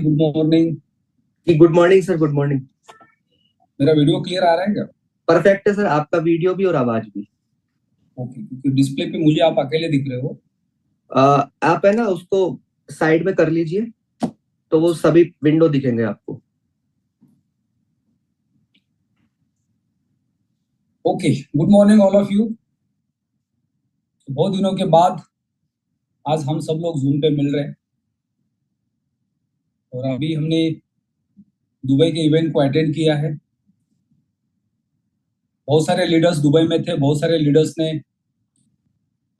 Good morning. Good morning sir. Good morning. मेरा video clear आ रहा है क्या? परफेक्ट है सर, आपका वीडियो भी और आवाज भी। ओके, क्योंकि डिस्प्ले पे मुझे आप अकेले दिख रहे हो। आप है ना उसको साइड में कर लीजिए तो वो सभी विंडो दिखेंगे आपको। Okay, good morning all of you. बहुत दिनों के बाद आज हम सब लोग जूम पे मिल रहे हैं और अभी हमने दुबई के इवेंट को अटेंड किया है। बहुत सारे लीडर्स दुबई में थे, बहुत सारे लीडर्स ने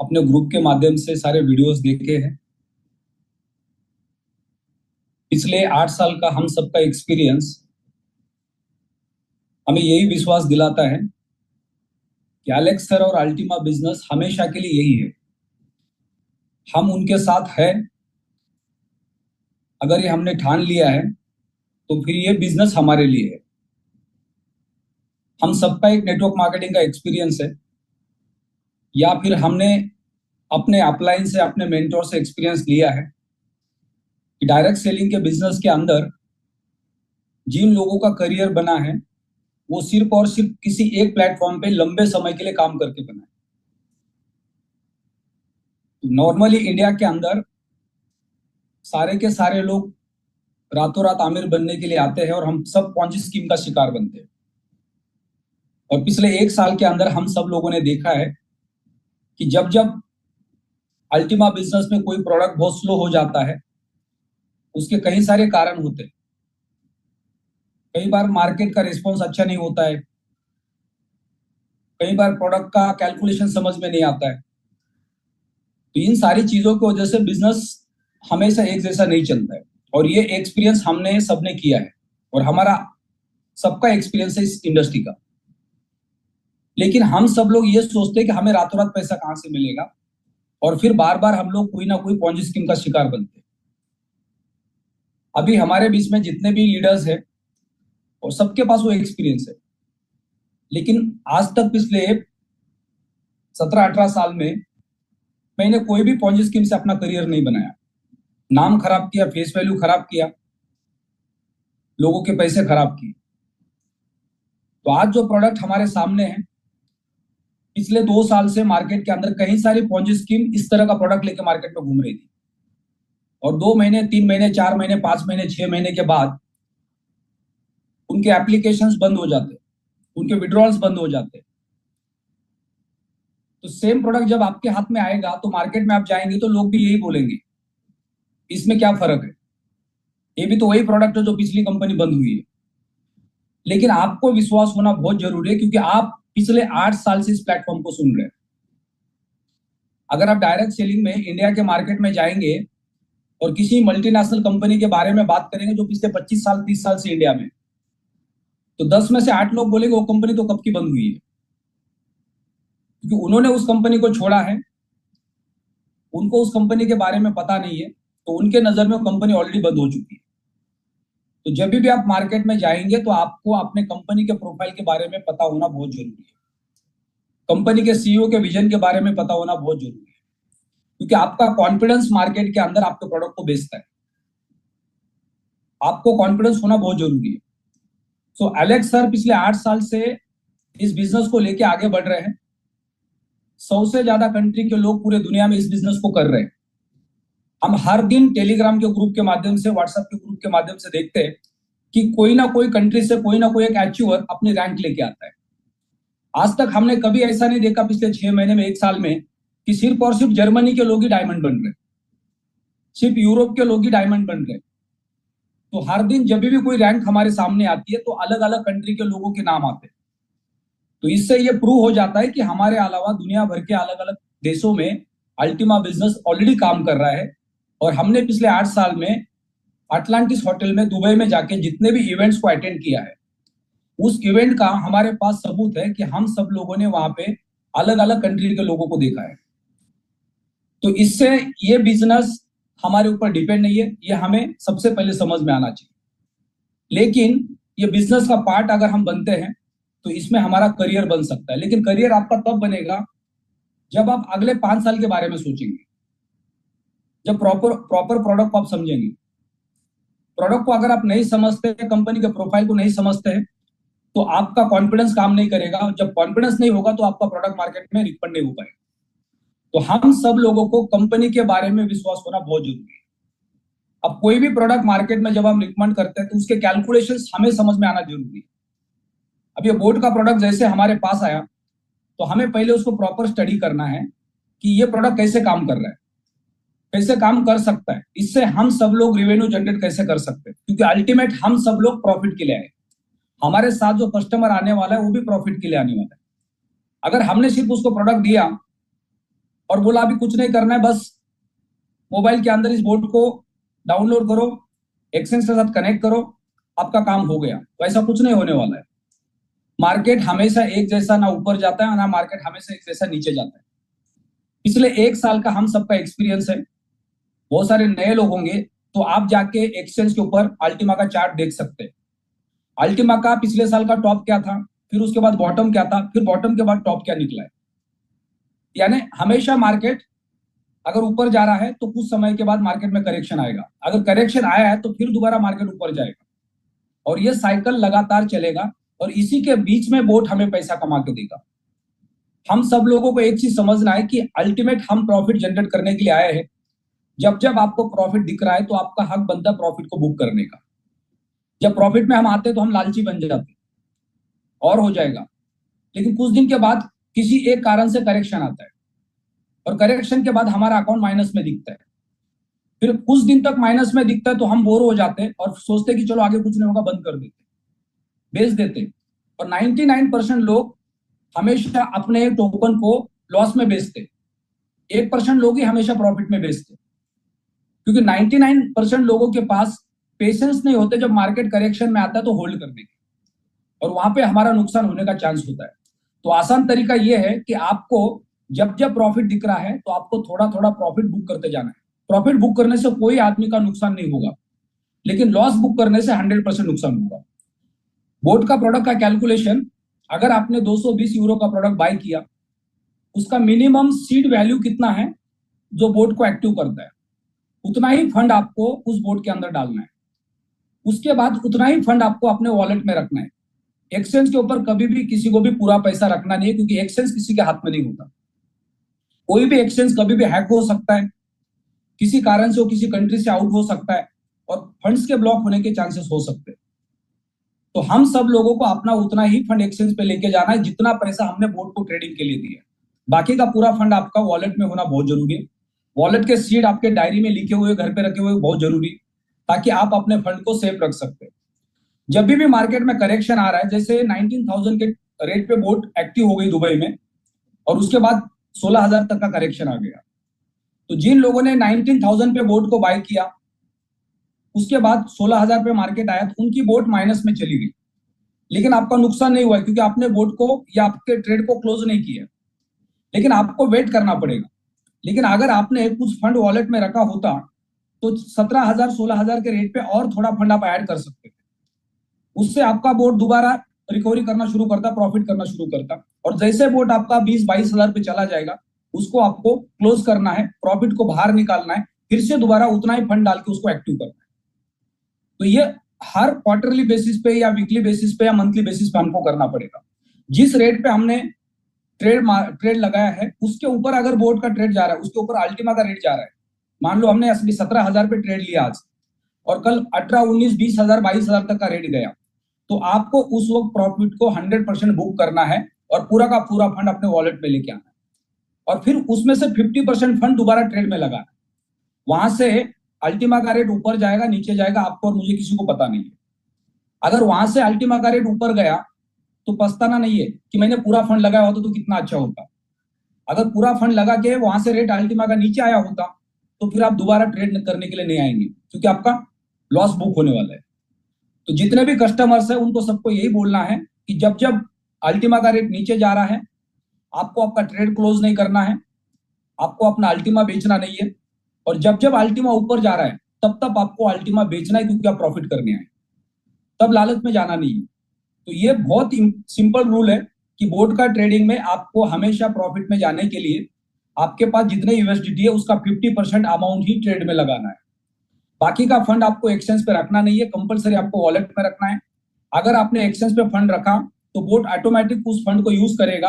अपने ग्रुप के माध्यम से सारे वीडियोस देखे हैं। पिछले 8 साल का हम सबका एक्सपीरियंस हमें यही विश्वास दिलाता है कि एलेक्स सर और अल्टीमा बिजनेस हमेशा के लिए यही है। हम उनके साथ हैं। अगर ये हमने ठान लिया है तो फिर ये बिजनेस हमारे लिए है। हम सबका एक नेटवर्क मार्केटिंग का एक्सपीरियंस है, या फिर हमने अपने अपलाइन से, अपने मेंटोर से एक्सपीरियंस लिया है कि डायरेक्ट सेलिंग के बिजनेस के अंदर जिन लोगों का करियर बना है वो सिर्फ और सिर्फ किसी एक प्लेटफॉर्म पे लंबे समय के लिए काम करके बना है। नॉर्मली इंडिया के अंदर सारे के सारे लोग रातों रात आमिर बनने के लिए आते हैं और हम सब पॉन्जी स्कीम का शिकार बनते हैं। और पिछले 1 साल के अंदर हम सब लोगों ने देखा है कि जब जब अल्टीमा बिजनेस में कोई प्रोडक्ट बहुत स्लो हो जाता है, उसके कई सारे कारण होते हैं। कई बार मार्केट का रिस्पॉन्स अच्छा नहीं होता है, कई बार प्रोडक्ट का कैलकुलेशन समझ में नहीं आता है। तो इन सारी चीजों की वजह से बिजनेस हमेशा एक जैसा नहीं चलता है। और ये एक्सपीरियंस हमने सबने किया है और हमारा सबका एक्सपीरियंस है इस इंडस्ट्री का। लेकिन हम सब लोग ये सोचते हैं कि हमें रातों रात पैसा कहां से मिलेगा, और फिर बार बार हम लोग कोई ना कोई पॉन्जी स्कीम का शिकार बनते हैं। अभी हमारे बीच में जितने भी लीडर्स हैं और सबके पास वो एक्सपीरियंस है, लेकिन आज तक पिछले 17-18 साल में मैंने कोई भी पॉन्जी स्कीम से अपना करियर नहीं बनाया। नाम खराब किया, फेस वैल्यू खराब किया, लोगों के पैसे खराब किए। तो आज जो प्रोडक्ट हमारे सामने है, पिछले 2 साल से मार्केट के अंदर कई सारी पॉन्जी स्कीम इस तरह का प्रोडक्ट लेके मार्केट में घूम रही थी। और 2 महीने, 3 महीने, 4 महीने, 5 महीने, 6 महीने के बाद उनके एप्लीकेशंस बंद हो जाते, उनके विड्रॉल्स बंद हो जाते। तो सेम प्रोडक्ट जब आपके हाथ में आएगा तो मार्केट में आप जाएंगे तो लोग भी यही बोलेंगे, इसमें क्या फर्क है, ये भी तो वही प्रोडक्ट है जो पिछली कंपनी बंद हुई है। लेकिन आपको विश्वास होना बहुत जरूरी है, क्योंकि आप पिछले 8 साल से इस प्लेटफॉर्म को सुन रहे हैं। अगर आप डायरेक्ट सेलिंग में इंडिया के मार्केट में जाएंगे और किसी मल्टीनेशनल कंपनी के बारे में बात करेंगे जो पिछले 25 साल, 30 साल से इंडिया में, तो 10 में से 8 लोग बोलेंगे वो कंपनी तो कब की बंद हुई है, क्योंकि उन्होंने उस कंपनी को छोड़ा है, उनको उस कंपनी के बारे में पता नहीं है, तो उनके नजर में वो कंपनी ऑलरेडी बंद हो चुकी है। तो जब भी आप मार्केट में जाएंगे तो आपको अपने कंपनी के प्रोफाइल के बारे में पता होना बहुत जरूरी है। कंपनी के सीईओ के विजन के बारे में पता होना बहुत जरूरी है, क्योंकि आपका कॉन्फिडेंस मार्केट के अंदर आपके प्रोडक्ट को बेचता है। आपको कॉन्फिडेंस होना बहुत जरूरी है। सो एलेक्स सर पिछले 8 साल से इस बिजनेस को लेके आगे बढ़ रहे हैं। 100 से ज्यादा कंट्री के लोग पूरे दुनिया में इस बिजनेस को कर रहे हैं। हम हर दिन टेलीग्राम के ग्रुप के माध्यम से, व्हाट्सएप के ग्रुप के माध्यम से देखते हैं कि कोई ना कोई कंट्री से कोई ना कोई एक अचीवर अपनी रैंक लेके आता है। आज तक हमने कभी ऐसा नहीं देखा पिछले 6 महीने में, 1 साल में, कि सिर्फ और सिर्फ जर्मनी के लोग ही डायमंड बन रहे, सिर्फ यूरोप के लोग ही डायमंड बन रहे। तो हर दिन जब भी कोई रैंक हमारे सामने आती है तो अलग अलग कंट्री के लोगों के नाम आते हैं। तो इससे ये प्रूव हो जाता है कि हमारे अलावा दुनिया भर के अलग अलग देशों में अल्टीमा बिजनेस ऑलरेडी काम कर रहा है। और हमने पिछले 8 साल में अटलांटिस होटल में दुबई में जाके जितने भी इवेंट्स को अटेंड किया है, उस इवेंट का हमारे पास सबूत है कि हम सब लोगों ने वहां पे अलग अलग कंट्री के लोगों को देखा है। तो इससे ये बिजनेस हमारे ऊपर डिपेंड नहीं है, ये हमें सबसे पहले समझ में आना चाहिए। लेकिन ये बिजनेस का पार्ट अगर हम बनते हैं तो इसमें हमारा करियर बन सकता है। लेकिन करियर आपका तब बनेगा जब आप अगले 5 साल के बारे में सोचेंगे, जब प्रॉपर प्रॉपर प्रोडक्ट को आप समझेंगे। प्रोडक्ट को अगर आप नहीं समझते, कंपनी के प्रोफाइल को नहीं समझते हैं, तो आपका कॉन्फिडेंस काम नहीं करेगा। जब कॉन्फिडेंस नहीं होगा तो आपका प्रोडक्ट मार्केट में रिकमेंड नहीं हो पाएगा। तो हम सब लोगों को कंपनी के बारे में विश्वास होना बहुत जरूरी है। अब कोई भी प्रोडक्ट मार्केट में जब हम रिकमेंड करते हैं तो उसके कैलकुलेशंस हमें समझ में आना जरूरी है। अब ये बोट का प्रोडक्ट जैसे हमारे पास आया तो हमें पहले उसको प्रॉपर स्टडी करना है कि ये प्रोडक्ट कैसे काम कर रहा है, कैसे काम कर सकता है, इससे हम सब लोग रेवेन्यू जनरेट कैसे कर सकते हैं, क्योंकि अल्टीमेट हम सब लोग प्रॉफिट के लिए आए। हमारे साथ जो कस्टमर आने वाला है वो भी प्रॉफिट के लिए आने वाला है। अगर हमने सिर्फ उसको प्रोडक्ट दिया और बोला अभी कुछ नहीं करना है, बस मोबाइल के अंदर इस बोर्ड को डाउनलोड करो, एक्सचेंज के साथ कनेक्ट करो, आपका काम हो गया, तो ऐसा कुछ नहीं होने वाला है। मार्केट हमेशा एक जैसा ना ऊपर जाता है, ना मार्केट हमेशा एक जैसा नीचे जाता है। पिछले 1 साल का हम सबका एक्सपीरियंस है, बहुत सारे नए लोग होंगे तो आप जाके एक्सचेंज के ऊपर अल्टीमा का चार्ट देख सकते हैं। अल्टीमा का पिछले साल का टॉप क्या था, फिर उसके बाद बॉटम क्या था, फिर बॉटम के बाद टॉप क्या निकला है। यानी हमेशा मार्केट अगर ऊपर जा रहा है तो कुछ समय के बाद मार्केट में करेक्शन आएगा, अगर करेक्शन आया है तो फिर दोबारा मार्केट ऊपर जाएगा, और ये साइकिल लगातार चलेगा, और इसी के बीच में बोट हमें पैसा कमा के देगा। हम सब लोगों को एक चीज समझना है कि अल्टीमेट हम प्रॉफिट जनरेट करने के लिए आए हैं। जब जब आपको प्रॉफिट दिख रहा है तो आपका हक बनता है प्रॉफिट को बुक करने का। जब प्रॉफिट में हम आते हैं तो हम लालची बन जाते हैं और हो जाएगा, लेकिन कुछ दिन के बाद किसी एक कारण से करेक्शन आता है, और करेक्शन के बाद हमारा अकाउंट माइनस में दिखता है। फिर कुछ दिन तक माइनस में दिखता है तो हम बोर हो जाते हैं और सोचते हैं कि चलो आगे कुछ नहीं होगा, बंद कर देते, बेच देते। और 99% लोग हमेशा अपने टोकन को लॉस में बेचते, 1% लोग ही हमेशा प्रॉफिट में बेचते, क्योंकि 99% लोगों के पास पेशेंस नहीं होते जब मार्केट करेक्शन में आता है तो होल्ड करने के, और वहां पे हमारा नुकसान होने का चांस होता है। तो आसान तरीका यह है कि आपको जब जब प्रॉफिट दिख रहा है तो आपको थोड़ा थोड़ा प्रॉफिट बुक करते जाना है। प्रॉफिट बुक करने से कोई आदमी का नुकसान नहीं होगा, लेकिन लॉस बुक करने से 100% नुकसान होगा। बोट का प्रोडक्ट का कैलकुलेशन, अगर आपने 220 यूरो का प्रोडक्ट बाय किया, उसका मिनिमम सीड वैल्यू कितना है जो बोट को एक्टिव करता है, उतना ही फंड आपको उस बोट के अंदर डालना है। उसके बाद उतना ही फंड आपको अपने वॉलेट में रखना है। एक्सचेंज के ऊपर कभी भी किसी को भी पूरा पैसा रखना नहीं है, क्योंकि एक्सचेंज किसी के हाथ में नहीं होता। कोई भी एक्सचेंज कभी भी हैक हो सकता है, किसी कारण से वो किसी कंट्री से आउट हो सकता है, और फंड्स के ब्लॉक होने के चांसेस हो सकते हैं। तो हम सब लोगों को अपना उतना ही फंड एक्सचेंज पे लेके जाना है जितना पैसा हमने बोट को ट्रेडिंग के लिए दिया। बाकी का पूरा फंड आपका वॉलेट में होना बहुत जरूरी है। वॉलेट के सीड आपके डायरी में लिखे हुए, घर पे रखे हुए बहुत जरूरी, ताकि आप अपने फंड को सेफ रख सकते हैं। जब भी मार्केट में करेक्शन आ रहा है, जैसे 19,000 के रेट पे बोट एक्टिव हो गई दुबई में, और उसके बाद 16,000 तक का करेक्शन आ गया, तो जिन लोगों ने 19,000 पे बोट को बाय किया, उसके बाद 16,000 पे मार्केट आया तो उनकी बोट माइनस में चली गई, लेकिन आपका नुकसान नहीं हुआ, क्योंकि आपने बोट को या आपके ट्रेड को क्लोज नहीं किया। लेकिन आपको वेट करना पड़ेगा। लेकिन अगर आपने कुछ फंड वॉलेट में रखा होता तो 17,000 16,000 के रेट पे और थोड़ा फंड आप ऐड कर सकते थे, उससे आपका बोट दोबारा रिकवरी करना शुरू करता, प्रॉफिट करना शुरू करता। और जैसे बोट आपका 20-22,000 पे चला जाएगा, उसको आपको क्लोज करना है, प्रॉफिट को बाहर निकालना है, फिर से दोबारा उतना ही फंड डाल के उसको एक्टिव करना है। तो ये हर क्वार्टरली बेसिस पे या वीकली बेसिस पे या मंथली बेसिस पे हमको करना पड़ेगा। जिस रेट पे हमने ट्रेड लगाया है उसके ऊपर अगर बोर्ड का ट्रेड जा रहा है, उसके ऊपर अल्टीमा का रेट जा रहा है, मान लो हमने 17,000 पे ट्रेड लिया आज और कल 18, 19, 20,000, 22,000 तक का रेट गया, तो आपको उस वक्त प्रॉफिट को 100% बुक करना है और पूरा का पूरा फंड अपने वॉलेट में लेके आना है, और फिर उसमें से 50% फंड दोबारा ट्रेड में लगाना है। वहां से अल्टीमा का रेट ऊपर जाएगा नीचे जाएगा, आपको और मुझे किसी को पता नहीं है। अगर वहां से अल्टीमा का रेट ऊपर गया तो पछताना नहीं है कि मैंने पूरा फंड लगाया होता तो कितना अच्छा होता। अगर पूरा फंड लगा के वहां से रेट अल्टीमा का नीचे आया होता तो फिर आप दोबारा ट्रेड करने के लिए नहीं आएंगे, क्योंकि आपका लॉस बुक होने वाला है। तो जितने भी कस्टमर्स है उनको सबको यही बोलना है कि जब जब अल्टीमा का रेट नीचे जा रहा है, आपको आपका ट्रेड क्लोज नहीं करना है, आपको अपना अल्टीमा बेचना नहीं है, और जब जब अल्टीमा ऊपर जा रहा है तब तब आपको अल्टीमा बेचना है, क्योंकि आप प्रॉफिट करने आए, तब लालच में जाना नहीं है। तो ये बहुत सिंपल रूल है कि बोर्ड का ट्रेडिंग में आपको हमेशा प्रॉफिट में जाने के लिए आपके पास जितने यूएसडीटी है उसका 50% अमाउंट ही ट्रेड में लगाना है। बाकी का फंड आपको एक्सचेंज पे रखना नहीं है, कंपलसरी आपको वॉलेट में रखना है। अगर आपने एक्सचेंज पे फंड रखा तो बोट ऑटोमेटिक उस फंड को यूज करेगा।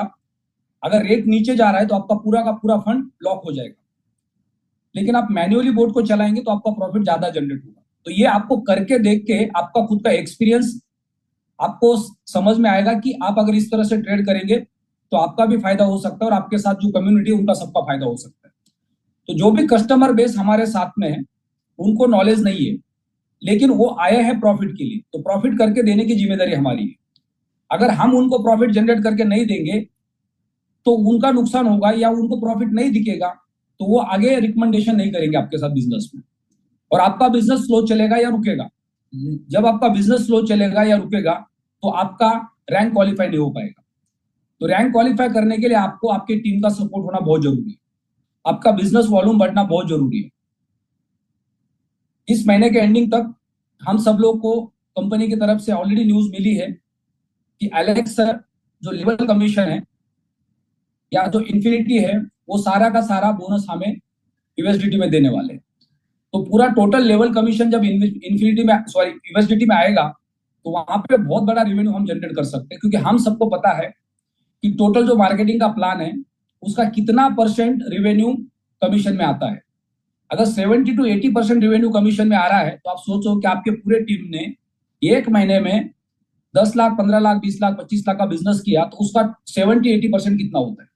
अगर रेट नीचे जा रहा है तो आपका पूरा का पूरा फंड लॉक हो जाएगा। लेकिन आप मैन्युअली बोट को चलाएंगे तो आपका प्रॉफिट ज्यादा जनरेट होगा। तो ये आपको करके देख के आपका खुद का एक्सपीरियंस आपको समझ में आएगा कि आप अगर इस तरह से ट्रेड करेंगे तो आपका भी फायदा हो सकता है और आपके साथ जो कम्युनिटी है उनका सबका फायदा हो सकता है। तो जो भी कस्टमर बेस हमारे साथ में है उनको नॉलेज नहीं है, लेकिन वो आए हैं प्रॉफिट के लिए, तो प्रॉफिट करके देने की जिम्मेदारी हमारी है। अगर हम उनको प्रॉफिट जनरेट करके नहीं देंगे तो उनका नुकसान होगा या उनको प्रॉफिट नहीं दिखेगा तो वो आगे रिकमेंडेशन नहीं करेंगे आपके साथ बिजनेस में, और आपका बिजनेस स्लो चलेगा या रुकेगा। जब आपका बिजनेस स्लो चलेगा या रुकेगा तो आपका रैंक क्वालिफाई नहीं हो पाएगा। तो रैंक क्वालिफाई करने के लिए आपको आपकी टीम का सपोर्ट होना बहुत जरूरी है, आपका बिजनेस वॉल्यूम बढ़ना बहुत जरूरी है। इस महीने के एंडिंग तक हम सब लोग को कंपनी की तरफ से ऑलरेडी न्यूज मिली है कि एलेक्स सर जो लेवल कमीशन है या जो इन्फिनिटी है वो सारा का सारा बोनस हमें यूएसडीटी में देने वाले हैं। तो पूरा टोटल लेवल कमीशन जब इन्फिनिटी में सॉरी यूएसडीटी में आएगा तो वहां पे बहुत बड़ा रेवेन्यू हम जनरेट कर सकते हैं, क्योंकि हम सबको पता है कि टोटल जो मार्केटिंग का प्लान है उसका कितना परसेंट रेवेन्यू कमीशन में आता है। अगर 70 to 80% रेवेन्यू कमीशन में आ रहा है तो आप सोचो कि आपके पूरे टीम ने एक महीने में 10 लाख 15 लाख 20 लाख 25 लाख का बिजनेस किया तो उसका 70-80% कितना होता है,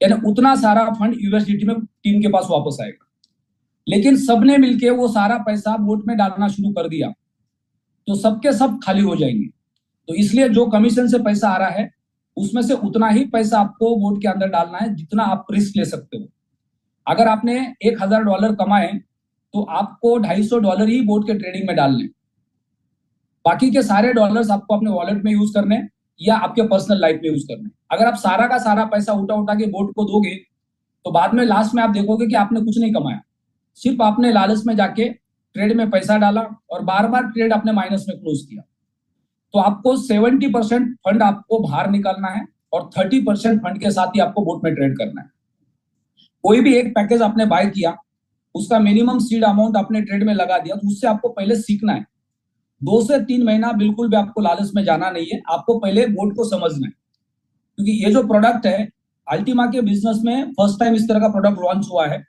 यानी उतना सारा फंड यूएसडीटी में टीम के पास वापस आएगा। लेकिन सबने मिलके वो सारा पैसा बोट में डालना शुरू कर दिया तो सबके सब खाली हो जाएंगे। तो इसलिए जो कमीशन से पैसा आ रहा है उसमें से उतना ही पैसा आपको बोट के अंदर डालना है जितना आप रिस्क ले सकते हो। अगर आपने $1000 कमाए तो आपको $250 ही बोट के ट्रेडिंग में डालने, बाकी के सारे डॉलर्स आपको अपने वॉलेट में यूज करने या आपके पर्सनल लाइफ में यूज करने। अगर आप सारा का सारा पैसा उठा उठा के बोट को दोगे तो बाद में लास्ट में आप देखोगे कि आपने कुछ नहीं कमाया, सिर्फ आपने लालच में जाके ट्रेड में पैसा डाला और बार बार ट्रेड अपने माइनस में क्लोज किया। तो आपको 70% फंड आपको बाहर निकालना है और 30% फंड के साथ ही आपको बोट में ट्रेड करना है। कोई भी एक पैकेज आपने बाय किया, उसका मिनिमम सीड अमाउंट आपने ट्रेड में लगा दिया, तो उससे आपको पहले सीखना है। 2 से 3 महीना बिल्कुल भी आपको लालच में जाना नहीं है, आपको पहले बोट को समझना है। क्योंकि ये जो प्रोडक्ट है अल्टीमा के बिजनेस में फर्स्ट टाइम इस तरह का प्रोडक्ट लॉन्च हुआ है।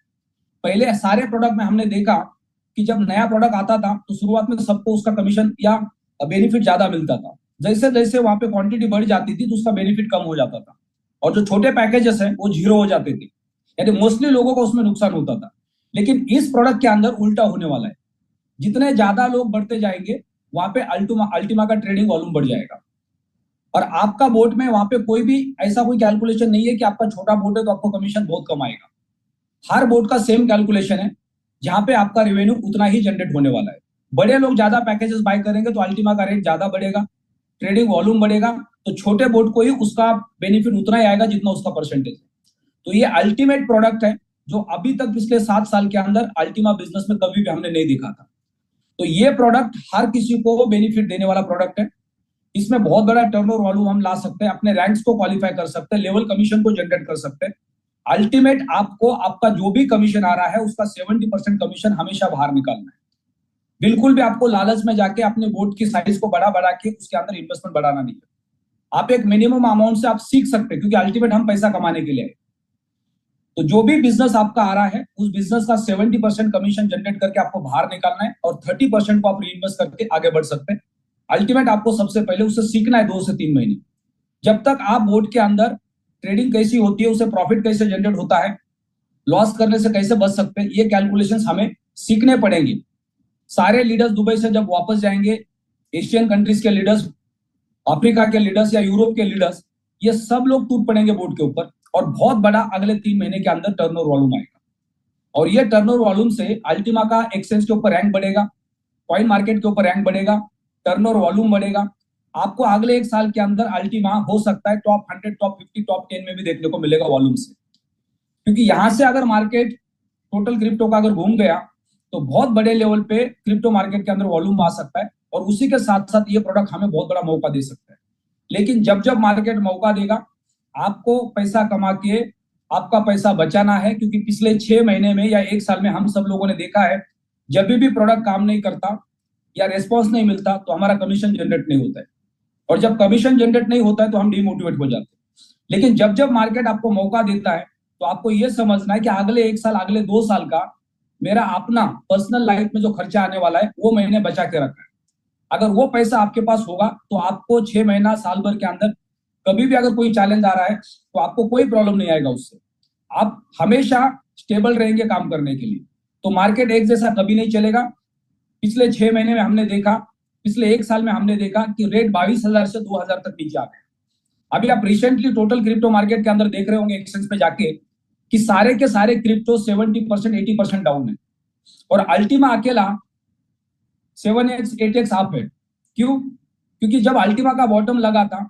पहले सारे प्रोडक्ट में हमने देखा कि जब नया प्रोडक्ट आता था तो शुरुआत में सबको उसका कमीशन या बेनिफिट ज्यादा मिलता था, जैसे जैसे वहां पे क्वांटिटी बढ़ जाती थी तो उसका बेनिफिट कम हो जाता था और जो छोटे पैकेजेस हैं वो जीरो हो जाते थे, यानी मोस्टली लोगों को उसमें नुकसान होता था। लेकिन इस प्रोडक्ट के अंदर उल्टा होने वाला है, जितने ज्यादा लोग बढ़ते जाएंगे वहां पे अल्टीमा का ट्रेडिंग वॉल्यूम बढ़ जाएगा। और आपका बोट में वहां पे कोई भी ऐसा कोई कैलकुलेशन नहीं है कि आपका छोटा बोट है तो आपको कमीशन बहुत कम आएगा। हर बोट का सेम कैलकुलेशन है जहां पे आपका रेवेन्यू उतना ही जनरेट होने वाला है। बड़े लोग ज्यादा पैकेजेस बाय करेंगे तो अल्टीमा का रेट ज्यादा बढ़ेगा, ट्रेडिंग वॉल्यूम बढ़ेगा, तो छोटे बोट को ही उसका बेनिफिट उतना ही आएगा जितना उसका परसेंटेज है। तो ये अल्टीमेट प्रोडक्ट है जो अभी तक पिछले 7 साल के अंदर अल्टीमा बिजनेस में कभी भी हमने नहीं देखा था। तो ये प्रोडक्ट हर किसी को बेनिफिट देने वाला प्रोडक्ट है। इसमें बहुत बड़ा टर्नओवर वॉल्यूम हम ला सकते हैं, अपने रैंक्स को क्वालिफाई कर सकते हैं, लेवल कमीशन को जनरेट कर सकते हैं। अल्टीमेट आपको आपका जो भी कमीशन आ रहा है उसका 70% कमीशन हमेशा बाहर निकालना है। बिल्कुल भी आपको लालच में जाके अपने बोट की साइज को बढ़ा बढ़ा के उसके अंदर इन्वेस्टमेंट बढ़ाना नहीं है। आप एक मिनिमम अमाउंट से आप सीख सकते हैं, क्योंकि अल्टीमेट हम पैसा कमाने के लिए आए। तो जो भी बिजनेस आपका आ रहा है उस बिजनेस का 70% कमीशन जनरेट करके आपको बाहर निकालना है और 30% को आप रीइन्वेस्ट करके आगे बढ़ सकते हैं। अल्टीमेट आपको सबसे पहले उसे सीखना है 2 से 3 महीने। जब तक आप बोर्ड के अंदर ट्रेडिंग कैसी होती है, उसे प्रॉफिट कैसे जनरेट होता है, लॉस करने से कैसे बच सकते हैं, ये कैलकुलेशंस हमें सीखने पड़ेंगे। सारे लीडर्स दुबई से जब वापस जाएंगे, एशियन कंट्रीज के लीडर्स, अफ्रीका के लीडर्स या यूरोप के लीडर्स, ये सब लोग टूट पड़ेंगे बोर्ड के ऊपर और बहुत बड़ा अगले 3 महीने के अंदर टर्नओवर वॉल्यूम आएगा। और ये टर्नओवर वॉल्यूम से अल्टीमा का एक्सचेंज के ऊपर रैंक बढ़ेगा, कॉइन मार्केट के ऊपर रैंक बढ़ेगा, टर्नओवर वॉल्यूम बढ़ेगा। आपको अगले 1 साल के अंदर अल्टीमा हो सकता है टॉप 100, टॉप 50, टॉप 10 में भी देखने को मिलेगा वॉल्यूम से। क्योंकि यहां से अगर मार्केट टोटल क्रिप्टो का अगर घूम गया तो बहुत बड़े लेवल पे क्रिप्टो मार्केट के अंदर वॉल्यूम आ सकता है और उसी के साथ साथ ये प्रोडक्ट हमें बहुत बड़ा मौका दे सकता है। लेकिन जब जब मार्केट मौका देगा आपको पैसा कमा के आपका पैसा बचाना है, क्योंकि पिछले 6 महीने में या 1 साल में हम सब लोगों ने देखा है जब भी प्रोडक्ट काम नहीं करता या रेस्पॉन्स नहीं मिलता तो हमारा कमीशन जनरेट नहीं होता है, और जब कमीशन जनरेट नहीं होता है तो हम डिमोटिवेट हो जाते हैं। लेकिन जब जब मार्केट आपको मौका देता है तो आपको यह समझना है कि अगले 1 साल, अगले 2 साल का मेरा अपना पर्सनल लाइफ में जो खर्चा आने वाला है वो मैंने बचा के रखा है। अगर वो पैसा आपके पास होगा तो आपको 6 महीना, साल भर के अंदर कभी भी अगर कोई चैलेंज आ रहा है तो आपको कोई प्रॉब्लम नहीं आएगा उससे। आप हमेशा स्टेबल रहेंगे काम करने के लिए। तो मार्केट एक जैसा कभी नहीं चलेगा। पिछले 6 महीने में हमने देखा, पिछले 1 साल में हमने देखा कि रेट 22,000 से 2,000 तक नीचे आ गए। अभी आप रिसेंटली टोटल क्रिप्टो मार्केट के अंदर देख रहे होंगे एक्सचेंज पे जाके कि सारे के सारे क्रिप्टो 70%, 80% डाउन है, और अल्टीमा अकेला 7x, 8x अप है। क्यों? क्योंकि जब अल्टीमा का बॉटम लगा था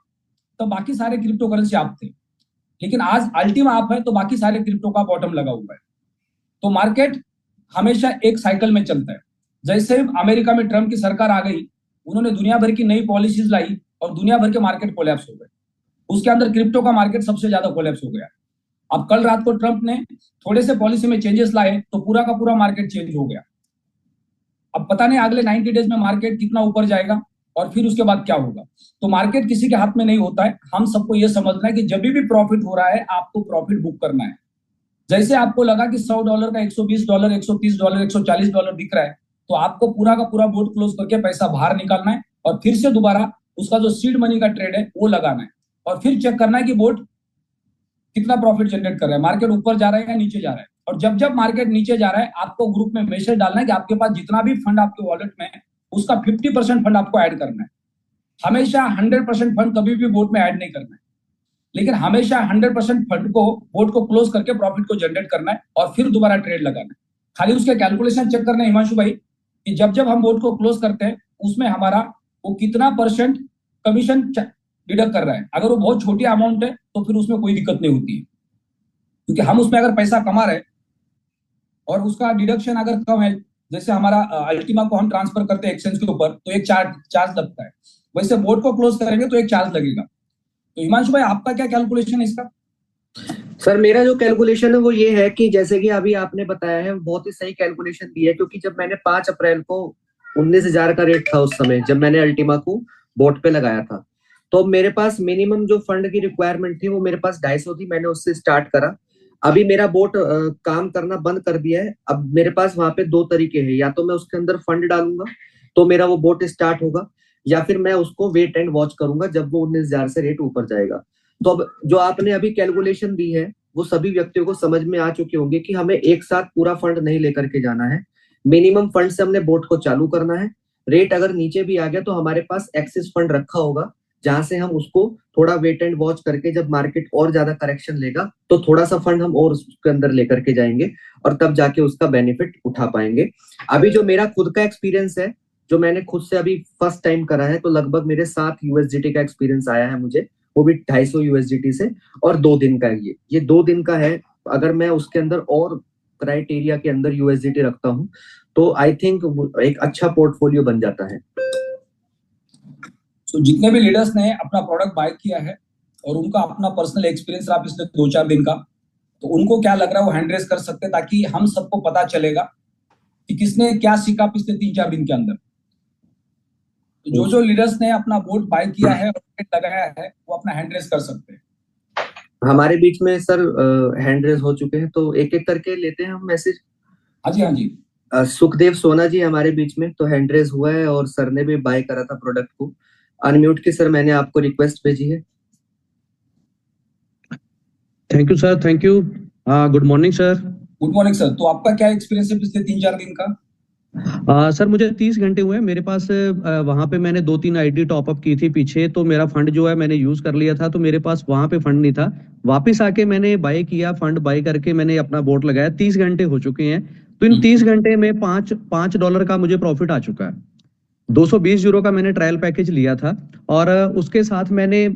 तो बाकी सारे क्रिप्टो करेंसी अप थे, लेकिन आज अल्टीमा अप है तो बाकी सारे क्रिप्टो का बॉटम लगा हुआ है। तो मार्केट हमेशा एक साइकिल में चलता है। जैसे अमेरिका में ट्रम्प की सरकार आ गई, उन्होंने दुनिया भर की नई पॉलिसीज लाई और दुनिया भर के मार्केट कोलैप्स हो गए। उसके अंदर क्रिप्टो का मार्केट सबसे ज्यादा कोलैप्स हो गया। अब कल रात को ट्रम्प ने थोड़े से पॉलिसी में चेंजेस लाए तो पूरा का पूरा मार्केट चेंज हो गया। अब पता नहीं अगले 90 डेज में मार्केट कितना ऊपर जाएगा और फिर उसके बाद क्या होगा। तो मार्केट किसी के हाथ में नहीं होता है। हम सबको यह समझना है कि जब भी प्रॉफिट हो रहा है आपको प्रॉफिट बुक करना है। जैसे आपको लगा कि $100 का $120, $130, $140 दिख रहा है तो आपको पूरा का पूरा बोर्ड क्लोज करके पैसा बाहर निकालना है और फिर से दोबारा उसका जो सीड मनी का ट्रेड है वो लगाना है और फिर चेक करना है कि बोर्ड कितना प्रॉफिट जनरेट कर रहा है, मार्केट ऊपर जा रहा है या नीचे जा रहा है। और जब जब मार्केट नीचे जा रहा है आपको ग्रुप में मैसेज डालना है कि आपके पास जितना भी फंड आपके वॉलेट में है उसका 50% फंड आपको ऐड करना है। हमेशा 100% फंड कभी भी बोर्ड में ऐड नहीं करना है, लेकिन हमेशा 100% फंड को बोर्ड को क्लोज करके प्रॉफिट को जनरेट करना है और फिर दोबारा ट्रेड लगाना है। खाली उसके कैलकुलेशन चेक करना है हिमांशु भाई कि जब जब हम बोर्ड को क्लोज करते हैं उसमें हमारा वो कितना % कमीशन डिडक्ट कर रहा है। अगर वो बहुत छोटी अमाउंट है तो फिर उसमें कोई दिक्कत नहीं होती है, क्योंकि हम उसमें अगर पैसा कमा रहे हैं और उसका डिडक्शन अगर कम है, जैसे हमारा अल्टीमा को हम ट्रांसफर करते हैं एक्सचेंज के ऊपर तो एक चार्ज लगता है, वैसे बोर्ड को क्लोज करेंगे तो एक चार्ज लगेगा। तो हिमांशु भाई आपका क्या कैलकुलेशन है इसका? सर मेरा जो कैलकुलेशन है वो ये है कि जैसे कि अभी आपने बताया है बहुत ही सही कैलकुलेशन दी है, क्योंकि जब मैंने 5 अप्रैल को 19,000 का रेट था उस समय जब मैंने अल्टीमा को बोट पे लगाया था, तो मेरे पास मिनिमम जो फंड की रिक्वायरमेंट थी वो मेरे पास 250 थी। मैंने उससे स्टार्ट करा। अभी मेरा बोट काम करना बंद कर दिया है। अब मेरे पास वहां पे 2 तरीके हैं, या तो मैं उसके अंदर फंड डालूंगा तो मेरा वो बोट स्टार्ट होगा, या फिर मैं उसको वेट एंड वॉच करूंगा जब वो 19,000 से रेट ऊपर जाएगा। तो अब जो आपने अभी कैलकुलेशन दी है वो सभी व्यक्तियों को समझ में आ चुके होंगे कि हमें एक साथ पूरा फंड नहीं लेकर के जाना है। मिनिमम फंड से हमने बोट को चालू करना है। रेट अगर नीचे भी आ गया तो हमारे पास एक्सेस फंड रखा होगा जहां से हम उसको थोड़ा वेट एंड वॉच करके जब मार्केट और ज्यादा करेक्शन लेगा तो थोड़ा सा फंड हम और उसके अंदर लेकर के जाएंगे और तब जाके उसका बेनिफिट उठा पाएंगे। अभी जो मेरा खुद का एक्सपीरियंस है, जो मैंने खुद से अभी फर्स्ट टाइम करा है, तो लगभग मेरे 7 USDT का एक्सपीरियंस आया है मुझे, वो भी 250 USDT से, और 2 दिन का है ये 2 दिन का है। अगर मैं उसके अंदर और क्राइटेरिया के अंदर USDT रखता हूँ तो आई थिंक एक अच्छा पोर्टफोलियो बन जाता है। तो जितने भी लीडर्स ने अपना प्रोडक्ट बाय किया है और उनका अपना पर्सनल एक्सपीरियंस रहा पिछले 2-4 दिन का, तो उनको क्या लग रहा है वो हैंड रेस कर सकते हैं ताकि हम सबको पता चलेगा कि किसने क्या सीखा पिछले 3-4 दिन के अंदर। तो जो लीडर्स ने अपना बोट बाय किया है और लगाया है वो अपना हैंड रेस कर सकते हैं। हमारे बीच में सर हैंड रेस हो चुके हैं, तो एक एक करके लेते हैं हम मैसेज। हाँ जी, हाँ जी। सुखदेव सोना जी हमारे बीच में, तो हैंड रेस हुआ है और सर ने भी बाय करा था प्रोडक्ट को। अनम्यूट की सर मैंने आपको रिक्वेस्ट भेजी है। Thank you sir, thank you. Good morning sir. Good morning sir. तो आपका क्या एक्सपीरियंस है पिछले 3-4 दिन का? सर मुझे 30 घंटे हुए मेरे पास। वहां पे मैंने 2-3 आईडी टॉपअप की थी पीछे, तो मेरा फंड जो है मैंने यूज कर लिया था, तो मेरे पास वहां पे फंड नहीं था। वापस आके मैंने बाय किया, फंड बाय करके मैंने अपना बोट लगाया। 30 घंटे हो चुके हैं, तो इन 30 घंटे में $5 का मुझे प्रॉफिट आ चुका है। 220 यूरो का मैंने ट्रायल पैकेज लिया था और उसके साथ मैंने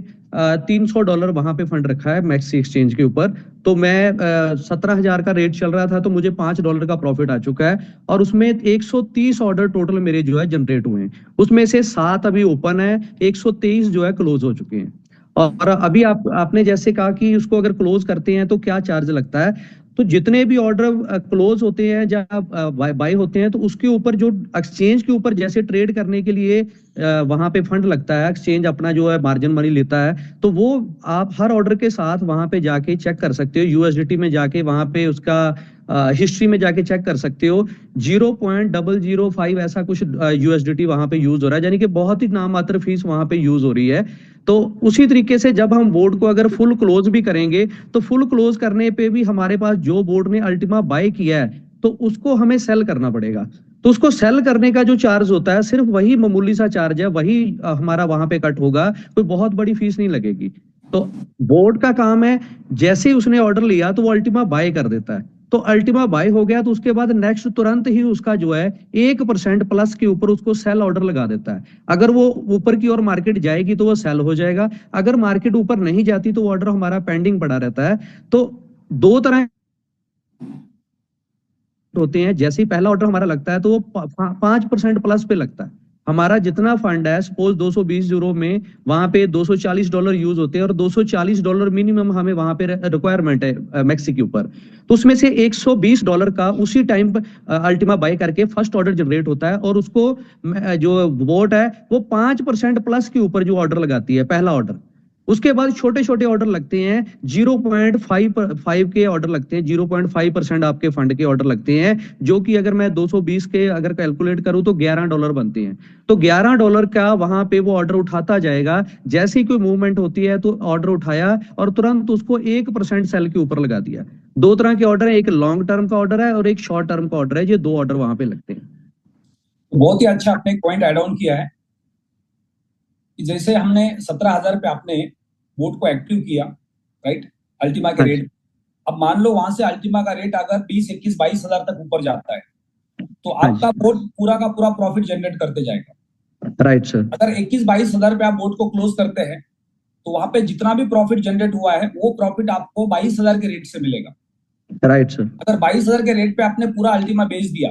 $300 वहां पे फंड रखा है मैक्सी एक्सचेंज के ऊपर। तो मैं 17,000 का रेट चल रहा था तो मुझे $5 का प्रॉफिट आ चुका है और उसमें 130 ऑर्डर टोटल मेरे जो है जनरेट हुए हैं। उसमें से 7 अभी ओपन है, 123 जो है क्लोज हो चुके हैं। और अभी आपने जैसे कहा कि उसको अगर क्लोज करते हैं तो क्या चार्ज लगता है, तो जितने भी ऑर्डर क्लोज होते हैं या बाय होते हैं, तो उसके ऊपर जो एक्सचेंज के ऊपर जैसे ट्रेड करने के लिए वहां पे फंड लगता है, एक्सचेंज अपना जो है मार्जिन मनी लेता है, तो वो आप हर ऑर्डर के साथ वहां पे जाके चेक कर सकते हो, यूएसडीटी में जाके वहां पे उसका हिस्ट्री में जाके चेक कर सकते हो। 0.005 ऐसा कुछ यूएसडीटी वहां पे यूज हो रहा है, यानी कि बहुत ही नाममात्र फीस वहां पे यूज हो रही है। तो उसी तरीके से जब हम बोर्ड को अगर फुल क्लोज भी करेंगे, तो फुल क्लोज करने पे भी हमारे पास जो बोर्ड ने अल्टीमा बाय किया है, तो उसको हमें सेल करना पड़ेगा। तो उसको सेल करने का जो चार्ज होता है, सिर्फ वही मामूली सा चार्ज है, वही हमारा वहां पे कट होगा, कोई बहुत बड़ी फीस नहीं लगेगी। तो बोर्ड का काम है, जैसे ही उसने ऑर्डर लिया तो वो अल्टीमा बाय कर देता है। तो अल्टीमा बाय हो गया तो उसके बाद नेक्स्ट तुरंत ही उसका जो है 1% प्लस के ऊपर उसको सेल ऑर्डर लगा देता है। अगर वो ऊपर की ओर मार्केट जाएगी तो वो सेल हो जाएगा, अगर मार्केट ऊपर नहीं जाती तो ऑर्डर हमारा पेंडिंग पड़ा रहता है। तो दो तरह होते हैं, जैसे ही पहला ऑर्डर हमारा लगता है तो वो 5% प्लस पे लगता है। हमारा जितना फंड है, सपोज 220 यूरो में, वहां पे $240 यूज होते हैं, और $240 मिनिमम हमें वहां पे रिक्वायरमेंट है मैक्सी के ऊपर। तो उसमें से $120 का उसी टाइम अल्टीमा बाय करके फर्स्ट ऑर्डर जनरेट होता है, और उसको जो बोट है वो 5% प्लस के ऊपर जो ऑर्डर लगाती है पहला ऑर्डर। उसके बाद छोटे छोटे ऑर्डर लगते हैं, 0.5 के ऑर्डर लगते हैं, 0.5% आपके फंड के ऑर्डर लगते हैं, जो कि अगर मैं 220 के अगर कैलकुलेट करूं तो $11 बनते हैं। तो $11 का वहां पे वो ऑर्डर उठाता जाएगा, जैसे ही कोई मूवमेंट होती है तो ऑर्डर उठाया और तुरंत उसको 1% सेल के ऊपर लगा दिया। दो तरह के ऑर्डर है, एक लॉन्ग टर्म का ऑर्डर है और एक शॉर्ट टर्म का ऑर्डर है, ये दो ऑर्डर वहां पे लगते हैं। बहुत ही अच्छा आपने एक पॉइंट ऐड ऑन किया है कि जैसे हमने 17,000 पे आपने बोट को एक्टिव किया, राइट, अल्टीमा के रेट। अब मान लो वहां से अल्टीमा का रेट अगर 20, 21, 22,000 तक ऊपर जाता है, तो आपका बोट पूरा का पूरा प्रॉफिट जनरेट करते जाएगा। Right sir. अगर 21-22,000 पे आप बोट को क्लोज करते हैं, तो वहां पे जितना भी प्रॉफिट जनरेट हुआ है वो प्रॉफिट आपको 22,000 के रेट से मिलेगा। Right sir. अगर 22,000 के रेट पे आपने पूरा अल्टीमा बेच दिया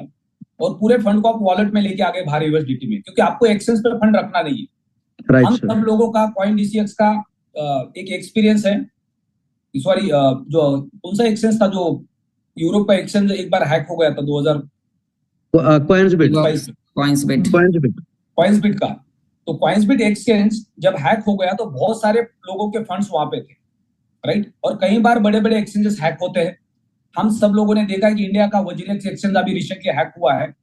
और पूरे फंड को आप वॉलेट में लेके आगे बाहर यूएसडीटी में, क्योंकि आपको एक्सचेंज पे फंड रखना नहीं है। हम सब लोगों का CoinDCX का एक एक्सपीरियंस है। सॉरी, जो कौन सा एक्सचेंज था जो यूरोप का एक्सचेंज एक बार हैक हो गया था 2000 कॉइंसबिट का। तो कॉइंसबिट एक्सचेंज जब हैक हो गया तो बहुत सारे लोगों के फंड्स वहां पे थे, राइट। और कई बार बड़े बड़े एक्सचेंजेस हैक होते हैं। हम सब लोगों ने देखा कि इंडिया का वजीरेक्स एक्सचेंज अभी रिसेंटली हैक हुआ है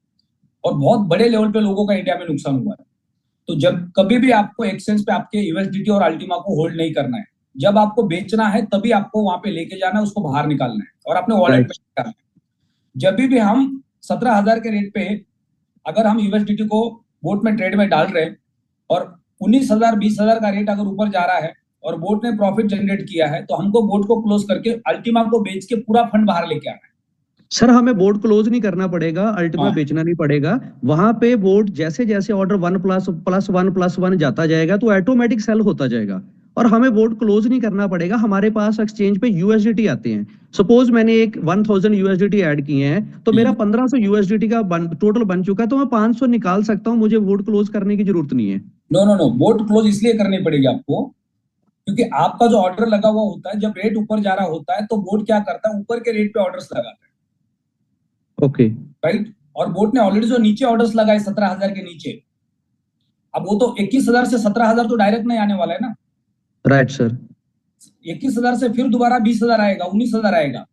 और बहुत बड़े लेवल पे लोगों का इंडिया में नुकसान हुआ है। तो जब कभी भी आपको एक्सचेंज पे आपके यूएसडीटी और अल्टीमा को होल्ड नहीं करना है, जब आपको बेचना है तभी आपको वहां पे लेके जाना है, उसको बाहर निकालना है और अपने वॉलेट में रखना है। जब भी हम 17,000 के रेट पे अगर हम यूएसडीटी को बोट में ट्रेड में डाल रहे हैं और 19,000, 20,000 का रेट अगर ऊपर जा रहा है और बोट ने प्रॉफिट जनरेट किया है, तो हमको बोट को क्लोज करके अल्टीमा को बेच के पूरा फंड बाहर लेके आना है। सर हमें बोर्ड क्लोज नहीं करना पड़ेगा, अल्टीमा बेचना नहीं पड़ेगा। वहां पे बोर्ड जैसे जैसे ऑर्डर 1+1+1 जाता जाएगा तो ऑटोमेटिक सेल होता जाएगा, और हमें बोर्ड क्लोज नहीं करना पड़ेगा। हमारे पास एक्सचेंज पे यूएसडीटी आते हैं। सपोज मैंने एक 1000 यूएसडीटी ऐड किए हैं, तो मेरा 1500 यूएसडीटी का टोटल बन चुका है, तो मैं 500 निकाल सकता हूँ, मुझे बोर्ड क्लोज करने की जरूरत नहीं है। नो, बोर्ड क्लोज इसलिए करनी पड़ेगी आपको क्योंकि आपका जो ऑर्डर लगा हुआ होता है, जब रेट ऊपर जा रहा होता है तो बोर्ड क्या करता है, ऊपर के रेट पे ऑर्डर्स लगाता है। Okay, right. और बोर्ड ने ऑलरेडी जो नीचे ऑर्डर्स लगाए 17,000 के नीचे, अब वो तो 21,000 से 17,000 तो डायरेक्ट नहीं आने वाला है ना। Right sir. 21,000 से फिर दोबारा 20,000 आएगा, 19,000 आएगा।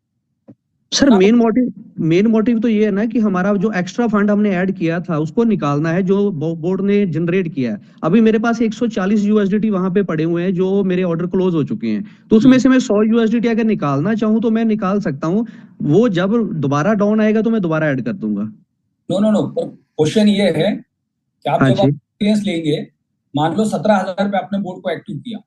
सर मेन मोटिव तो ये है ना कि हमारा जो एक्स्ट्रा फंड हमने ऐड किया था उसको निकालना है, जो बोर्ड ने जनरेट किया है। अभी मेरे पास 140 यूएसडीटी वहां पे पड़े हुए हैं जो मेरे ऑर्डर क्लोज हो चुके हैं, तो उसमें से मैं 100 यूएसडीटी अगर निकालना चाहूँ तो मैं निकाल सकता हूँ। वो जब दोबारा डाउन आएगा तो मैं दोबारा ऐड कर दूंगा। नो, क्वेश्चन ये है कि आप जब एक्सपीरियंस लेंगे, मान लो 17,000 पे आपने बोर्ड को एक्टिव किया,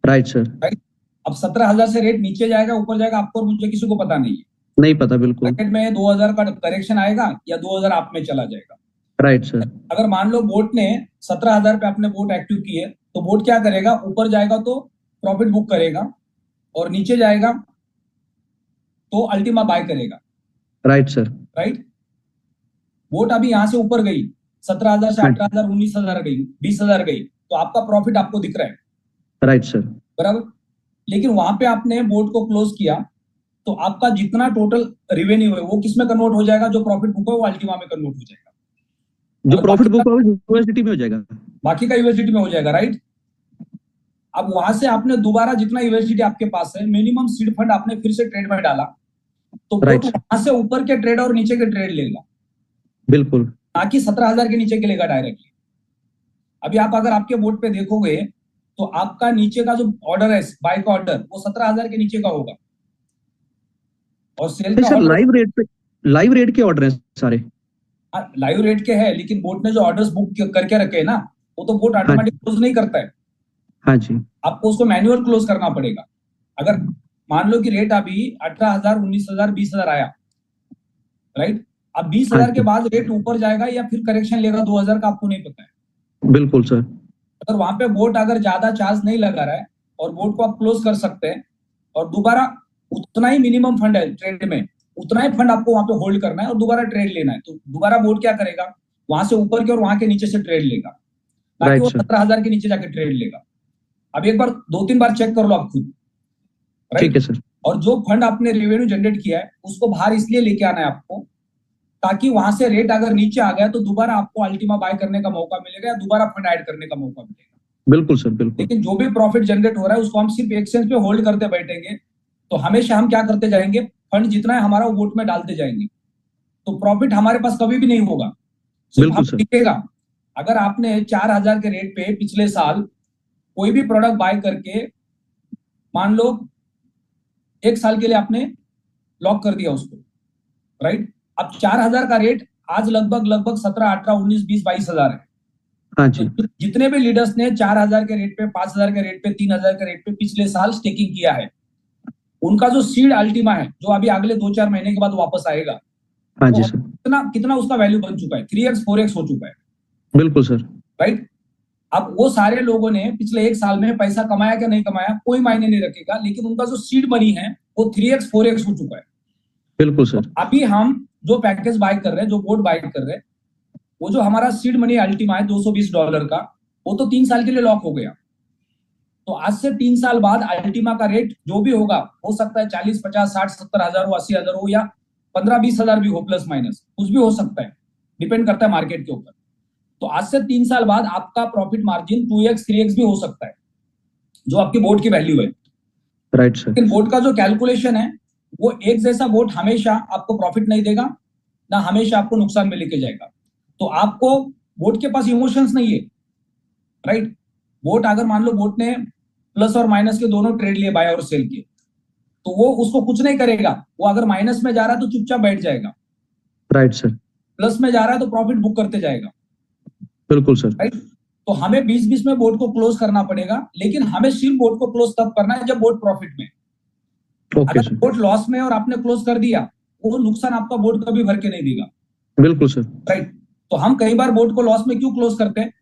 राइट सर। राइट। अब 17,000 से रेट नीचे जाएगा ऊपर जाएगा, आपको और मुझे किसी को पता नहीं है। नहीं पता, बिल्कुल। मार्केट में 2,000 का करेक्शन आएगा या 2,000 आप में चला जाएगा। Right sir. अगर मान लो बोट ने 17,000 पे आपने बोट एक्टिव की है, तो बोट क्या करेगा, ऊपर जाएगा तो प्रॉफिट बुक करेगा और नीचे जाएगा तो अल्टीमा बाय करेगा। Right sir. राइट। बोट अभी यहां से ऊपर गई, 17,000 से 18,000, 19,000 गई, 20,000 गई, तो आपका प्रॉफिट आपको दिख रहा है। Right sir. बराबर। लेकिन वहां पे आपने बोट को क्लोज किया तो आपका जितना टोटल रेवेन्यू है वो किस में कन्वर्ट हो जाएगा, जो प्रॉफिट बुक है वो अल्टीमा में कन्वर्ट हो जाएगा, जो और प्रॉफिट बाकी बुक का होगा यूएसडीटी में हो जाएगा। बाकी का यूएसडीटी में हो जाएगा, राइट। अब वहां से आपने दोबारा जितना यूएसडीटी आपके पास है, मिनिमम सीड फंड आपने फिर से ट्रेड में डाला, तो राइट बोट सर, वहां से ऊपर के ट्रेड और नीचे के ट्रेड लेगा, बिल्कुल। ना कि 17,000 के नीचे के लेगा डायरेक्टली। अभी आप अगर आपके बोट पे देखोगे तो आपका नीचे का जो ऑर्डर है, बाय का ऑर्डर, वो 17,000 के नीचे का होगा, और सेल नहीं का सर, ऑर्डर लाइव रेट के ऑर्डर हैं सारे। लाइव रेट के है, लेकिन बोट ने जो ऑर्डर्स बुक करके रखे हैं ना, वो तो बोट हाँ ऑटोमेटिक क्लोज नहीं करता है, हाँ जी, आपको उसको मैन्युअल क्लोज करना पड़ेगा। अगर मान लो कि रेट अभी 18,000, 19,000, 20,000 आया, राइट, अब 20,000 के हाँ बाद रेट ऊपर जाएगा या फिर करेक्शन लेगा 2,000 का, आपको नहीं पता है। जी, बिल्कुल सर। अगर वहां पे बोट अगर ज्यादा चार्ज नहीं लगा रहा है और बोट को आप क्लोज कर सकते हैं, और दोबारा उतना ही मिनिमम फंड है ट्रेड में, उतना ही फंड आपको वहां पे होल्ड करना है और दोबारा ट्रेड लेना है, तो दोबारा बोट क्या करेगा, वहां से ऊपर के और वहां के नीचे से ट्रेड लेगा, ताकि राइट वो सर, 17,000 के नीचे जाके ट्रेड लेगा। अब एक बार 2-3 बार चेक कर लो आप खुद, ठीक है राइट। सर, और जो फंड आपने रेवेन्यू जनरेट किया है उसको बाहर इसलिए लेके आना है आपको, ताकि वहां से रेट अगर नीचे आ गया तो दोबारा आपको अल्टीमा बाय करने का मौका मिलेगा या दोबारा फंड ऐड करने का मौका मिलेगा। बिल्कुल सर, बिल्कुल। लेकिन जो भी प्रॉफिट जनरेट हो रहा है उसको हम सिर्फ एक्सचेंज पे होल्ड करते बैठेंगे, तो हमेशा हम क्या करते जाएंगे, फंड जितना है हमारा वो बोट में डालते जाएंगे, तो प्रॉफिट हमारे पास कभी भी नहीं होगा, सिर्फ बिल्कुल हम सर, दिखेगा। अगर आपने 4,000 के रेट पे पिछले साल कोई भी प्रोडक्ट बाय करके, मान लो 1 साल के लिए आपने लॉक कर दिया उसको, राइट, अब 4,000 का रेट आज लगभग लगभग 17, 18, 19, 20, 22,000 है। हाँ तो जी, जितने भी लीडर्स ने 4,000 के रेट पे, 5,000 के रेट पे, 3,000 के रेट पे पिछले साल स्टेकिंग किया है, उनका जो सीड अल्टीमा है, जो अभी अगले 2-4 महीने के बाद वापस आएगा, हाँ जी वो सर, कितना कितना उसका वैल्यू बन चुका है, 3x 4x हो चुका है, बिल्कुल सर, राइट। अब वो सारे लोगों ने पिछले 1 साल में पैसा कमाया क्या नहीं कमाया कोई मायने नहीं रखेगा, लेकिन उनका जो सीड मनी है वो 3x 4x हो चुका है। बिल्कुल तो सर, अभी हम जो पैकेज बाय कर रहे हैं, जो बोर्ड बाय कर रहे हैं, वो जो हमारा सीड मनी अल्टीमा है $220 का, वो तो 3 साल के लिए लॉक हो गया। तो आज से 3 साल बाद अल्टीमा का रेट जो भी होगा, हो सकता है 40, 50, 60, 70,000 हो, 80,000 हो, या 15-20,000 भी हो, प्लस माइनस कुछ भी हो सकता है, डिपेंड करता है मार्केट के ऊपर। तो आज से 3 साल बाद आपका प्रॉफिट मार्जिन 2x 3x भी हो सकता है, जो आपकी बोर्ड की वैल्यू है। राइट सर, लेकिन बोर्ड का जो कैलकुलेशन है, वो एक जैसा बोर्ड हमेशा आपको प्रॉफिट नहीं देगा, ना हमेशा आपको नुकसान में लेके जाएगा। तो आपको, बोर्ड के पास इमोशंस नहीं है, राइट। बोट अगर मान लो बोट ने प्लस और माइनस के दोनों ट्रेड लिए, बाय और सेल के, तो वो उसको कुछ नहीं करेगा, वो अगर माइनस में जा रहा है तो चुपचाप बैठ जाएगा, राइट सर, प्लस में जा रहा है तो प्रॉफिट बुक करते जाएगा, बिल्कुल सर, राइट। तो हमें 20-20 में बोट को क्लोज करना पड़ेगा, लेकिन हमें सिर्फ बोट को क्लोज तब करना है जब बोट प्रॉफिट में। ओके अगर सर, बोट लॉस में और आपने क्लोज कर दिया, वो नुकसान आपका बोट कभी भर के नहीं देगा, बिल्कुल सर, राइट। तो हम कई बार बोट को लॉस में क्यों क्लोज करते हैं,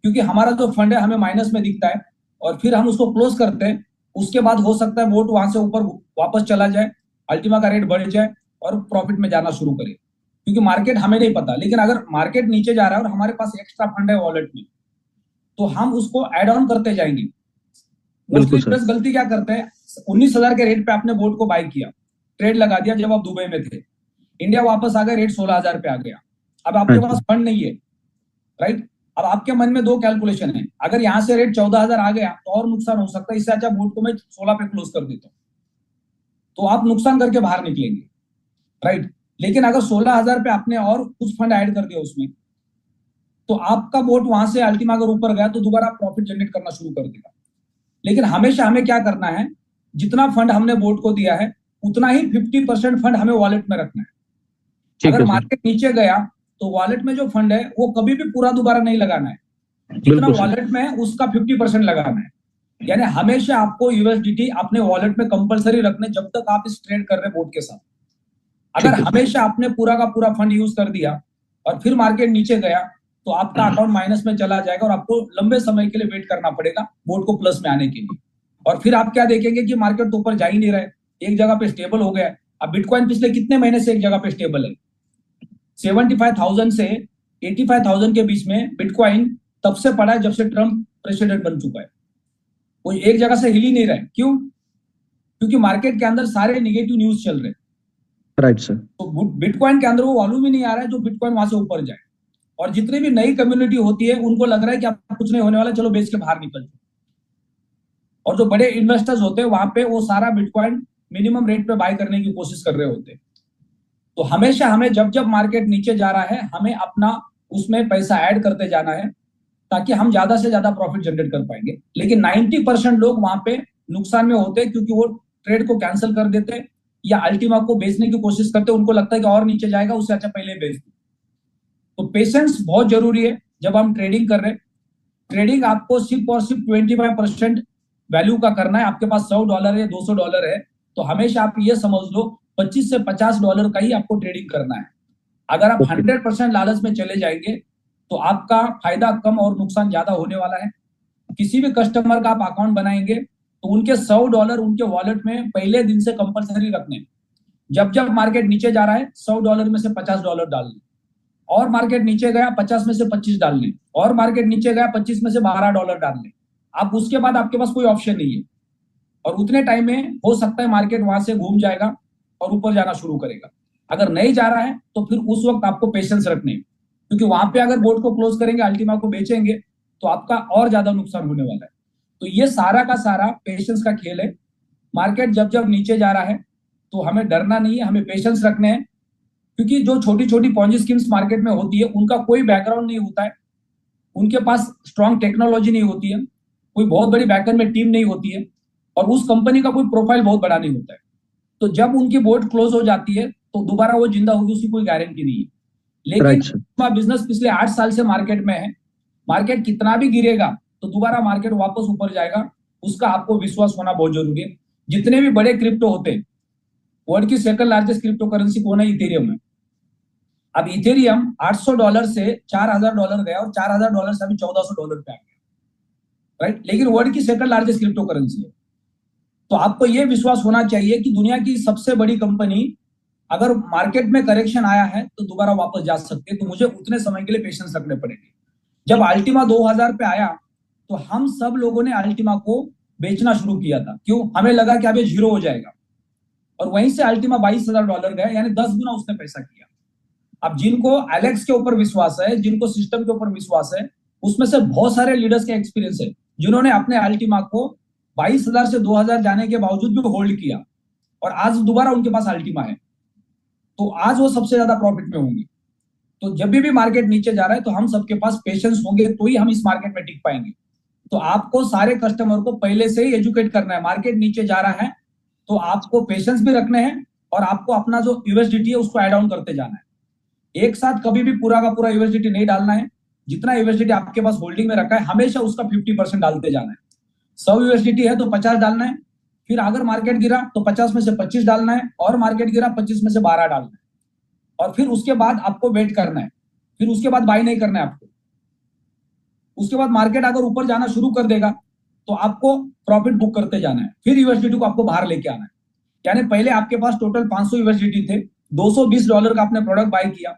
क्योंकि हमारा जो फंड है हमें माइनस में दिखता है, और फिर हम उसको क्लोज करते हैं, उसके बाद हो सकता है बोट वहां से ऊपर वापस चला जाए, अल्टीमा का रेट बढ़ जाए और प्रॉफिट में जाना शुरू करे, क्योंकि मार्केट हमें नहीं पता। लेकिन अगर मार्केट नीचे जा रहा है और हमारे पास एक्स्ट्रा फंड है वॉलेट में, तो हम उसको एड ऑन करते जाएंगे। मोस्टली बिल्कुल सर, प्लस गलती क्या करते हैं, 19,000 के रेट पे आपने बोट को बाय किया, ट्रेड लगा दिया, जब आप दुबई में थे, इंडिया वापस आ गया, रेट 16,000 पे आ गया, अब हाँ आपके पास जी, फंड नहीं है, राइट। अब आपके मन में दो कैलकुलेशन है, अगर यहां से रेट 14,000 आ गया तो और नुकसान हो सकता है, इससे अच्छा बोट को मैं 16 पे क्लोज कर देता हूँ, तो आप नुकसान करके बाहर निकलेंगे, राइट। लेकिन अगर 16,000 पे आपने और कुछ फंड ऐड कर दिया उसमें, तो आपका बोट वहां से अल्टीमा अगर ऊपर गया तो दोबारा प्रॉफिट जनरेट करना शुरू कर देगा। लेकिन हमेशा हमें क्या करना है, जितना फंड हमने बोट को दिया है उतना ही 50% फंड हमें वॉलेट में रखना है। ठीक अगर है सर, मार्केट नीचे गया तो वॉलेट में जो फंड है वो कभी भी पूरा दोबारा नहीं लगाना है, जितना बिल्कुल सर, वॉलेट में है उसका 50% लगाना है। यानी हमेशा आपको यूएसडीटी अपने वॉलेट में कंपलसरी रखने, जब तक आप इस ट्रेड कर रहे हैं बोट के साथ। अगर ठीक है, हमेशा आपने पूरा का पूरा फंड यूज कर दिया और फिर मार्केट नीचे गया, तो आपका अकाउंट माइनस में चला जाएगा और आपको लंबे समय के लिए वेट करना पड़ेगा बोट को प्लस में आने के लिए। और फिर आप क्या देखेंगे कि मार्केट तो ऊपर जा ही नहीं रहा है, एक जगह पे स्टेबल हो गया है। अब बिटकॉइन पिछले कितने महीने से एक जगह पे स्टेबल है, 75,000 से 85,000 के बीच में बिटकॉइन तब से पड़ा है जब से ट्रम्प प्रेसिडेंट बन चुका है, वो एक जगह से हिल ही नहीं रहा है। क्यों? क्योंकि मार्केट के अंदर सारे निगेटिव न्यूज चल रहे हैं। Right sir. तो बिटकॉइन के अंदर वो वॉल्यूम ही नहीं आ रहा है जो बिटकॉइन वहां से ऊपर जाए। और जितनी भी नई कम्युनिटी होती है उनको लग रहा है कि आप कुछ नहीं होने वाला, चलो बेच के बाहर निकल जाओ। और जो बड़े इन्वेस्टर्स होते हैं वहां पे वो सारा बिटकॉइन मिनिमम रेट पे बाय करने की कोशिश कर रहे होते हैं। तो हमेशा हमें जब जब मार्केट नीचे जा रहा है हमें अपना उसमें पैसा ऐड करते जाना है ताकि हम ज्यादा से ज्यादा प्रॉफिट जनरेट कर पाएंगे। लेकिन 90% लोग वहां पे नुकसान में होते हैं क्योंकि वो ट्रेड को कैंसिल कर देते हैं या अल्टीमा को बेचने की कोशिश करते हैं। उनको लगता है कि और नीचे जाएगा, उससे अच्छा पहले बेच दो। तो पेशेंस बहुत जरूरी है जब हम ट्रेडिंग कर रहे हैं। ट्रेडिंग आपको सिर्फ और सिर्फ 25% वैल्यू का करना है। आपके पास $100 है, $200 है, तो हमेशा आप ये समझ लो $25 से $50 का ही आपको ट्रेडिंग करना है। अगर आप 100% लालच में चले जाएंगे तो आपका फायदा कम और नुकसान ज्यादा होने वाला है। किसी भी कस्टमर का आप अकाउंट बनाएंगे तो उनके $100 उनके वॉलेट में पहले दिन से कंपलसरी रखने। जब जब मार्केट नीचे जा रहा है $100 में से $50 डालने, और मार्केट नीचे गया 50 में से 25 डालने, और मार्केट नीचे गया 25 में से $12 डालने। अब उसके बाद आपके पास कोई ऑप्शन नहीं है। और उतने टाइम में हो सकता है मार्केट वहां से घूम जाएगा और ऊपर जाना शुरू करेगा। अगर नहीं जा रहा है तो फिर उस वक्त आपको पेशेंस रखने हैं, क्योंकि वहां पे अगर बोर्ड को क्लोज करेंगे, अल्टीमा को बेचेंगे, तो आपका और ज्यादा नुकसान होने वाला है। तो ये सारा का सारा पेशेंस का खेल है। मार्केट जब जब नीचे जा रहा है तो हमें डरना नहीं है, हमें पेशेंस रखने हैं। क्योंकि जो छोटी छोटी पॉन्जी स्कीम्स मार्केट में होती है उनका कोई बैकग्राउंड नहीं होता है, उनके पास स्ट्रॉन्ग टेक्नोलॉजी नहीं होती है, कोई बहुत बड़ी बैकएंड में टीम नहीं होती है, और उस कंपनी का कोई प्रोफाइल बहुत बड़ा नहीं होता है। तो जब उनकी बोर्ड क्लोज हो जाती है तो दोबारा वो जिंदा होगी उसकी कोई गारंटी नहीं है। लेकिन बिजनेस पिछले 8 साल से मार्केट में है, मार्केट कितना भी गिरेगा तो दोबारा मार्केट वापस ऊपर जाएगा, उसका आपको विश्वास होना बहुत जरूरी है। जितने भी बड़े क्रिप्टो होते हैं, वर्ल्ड की सेकंड लार्जेस्ट क्रिप्टो करेंसी कौन है? इथेरियम है। अब इथेरियम $800 से $4000 गया और $4000 से अभी $1400 पे आ गया, राइट। लेकिन वर्ल्ड की सेकंड लार्जेस्ट क्रिप्टो करेंसी है। तो आपको यह विश्वास होना चाहिए कि दुनिया की सबसे बड़ी कंपनी अगर मार्केट में करेक्शन आया है तो दोबारा वापस जा सकते हैं। तो मुझे उतने समय के लिए पेशेंस रखने पड़ेंगे। जब अल्टीमा 2000 पे आया तो हम सब लोगों ने अल्टीमा को बेचना शुरू किया था। क्यों? हमें लगा कि अब ये जीरो हो जाएगा, और वहीं से अल्टीमा $22000 गया, यानी 10 गुना उसने पैसा किया। अब जिनको एलेक्स के ऊपर विश्वास है, जिनको सिस्टम के ऊपर विश्वास है, उसमें से बहुत सारे लीडर्स का एक्सपीरियंस है जिन्होंने अपने अल्टीमा को 22,000 से 2000 जाने के बावजूद भी होल्ड किया, और आज दोबारा उनके पास अल्टीमा है। तो आज वो सबसे ज्यादा प्रॉफिट में होंगे। तो जब भी मार्केट नीचे जा रहा है तो हम सबके पास पेशेंस होंगे तो ही हम इस मार्केट में टिक पाएंगे। तो आपको सारे कस्टमर को पहले से ही एजुकेट करना है। मार्केट नीचे जा रहा है तो आपको पेशेंस भी रखने हैं, और आपको अपना जो यूएसडीटी है उसको ऐड ऑन करते जाना है। एक साथ कभी भी पूरा का पूरा यूएसडीटी नहीं डालना है। जितना यूएसडीटी आपके पास होल्डिंग में रखा है हमेशा उसका 50% डालते जाना है। 100 यूएसडीटी है तो 50 डालना है। फिर अगर मार्केट गिरा तो 50 में से 25 डालना है, और मार्केट गिरा 25 में से 12 डालना है। और फिर उसके बाद आपको वेट करना है। फिर उसके बाद बाय नहीं करना है आपको। उसके बाद मार्केट अगर ऊपर जाना शुरू कर देगा तो आपको प्रॉफिट बुक करते जाना है। फिर यूएसडीटी को आपको बाहर लेके आना है। यानी पहले आपके पास टोटल 500 यूएसडीटी थे, $220 का आपने प्रोडक्ट बाय किया,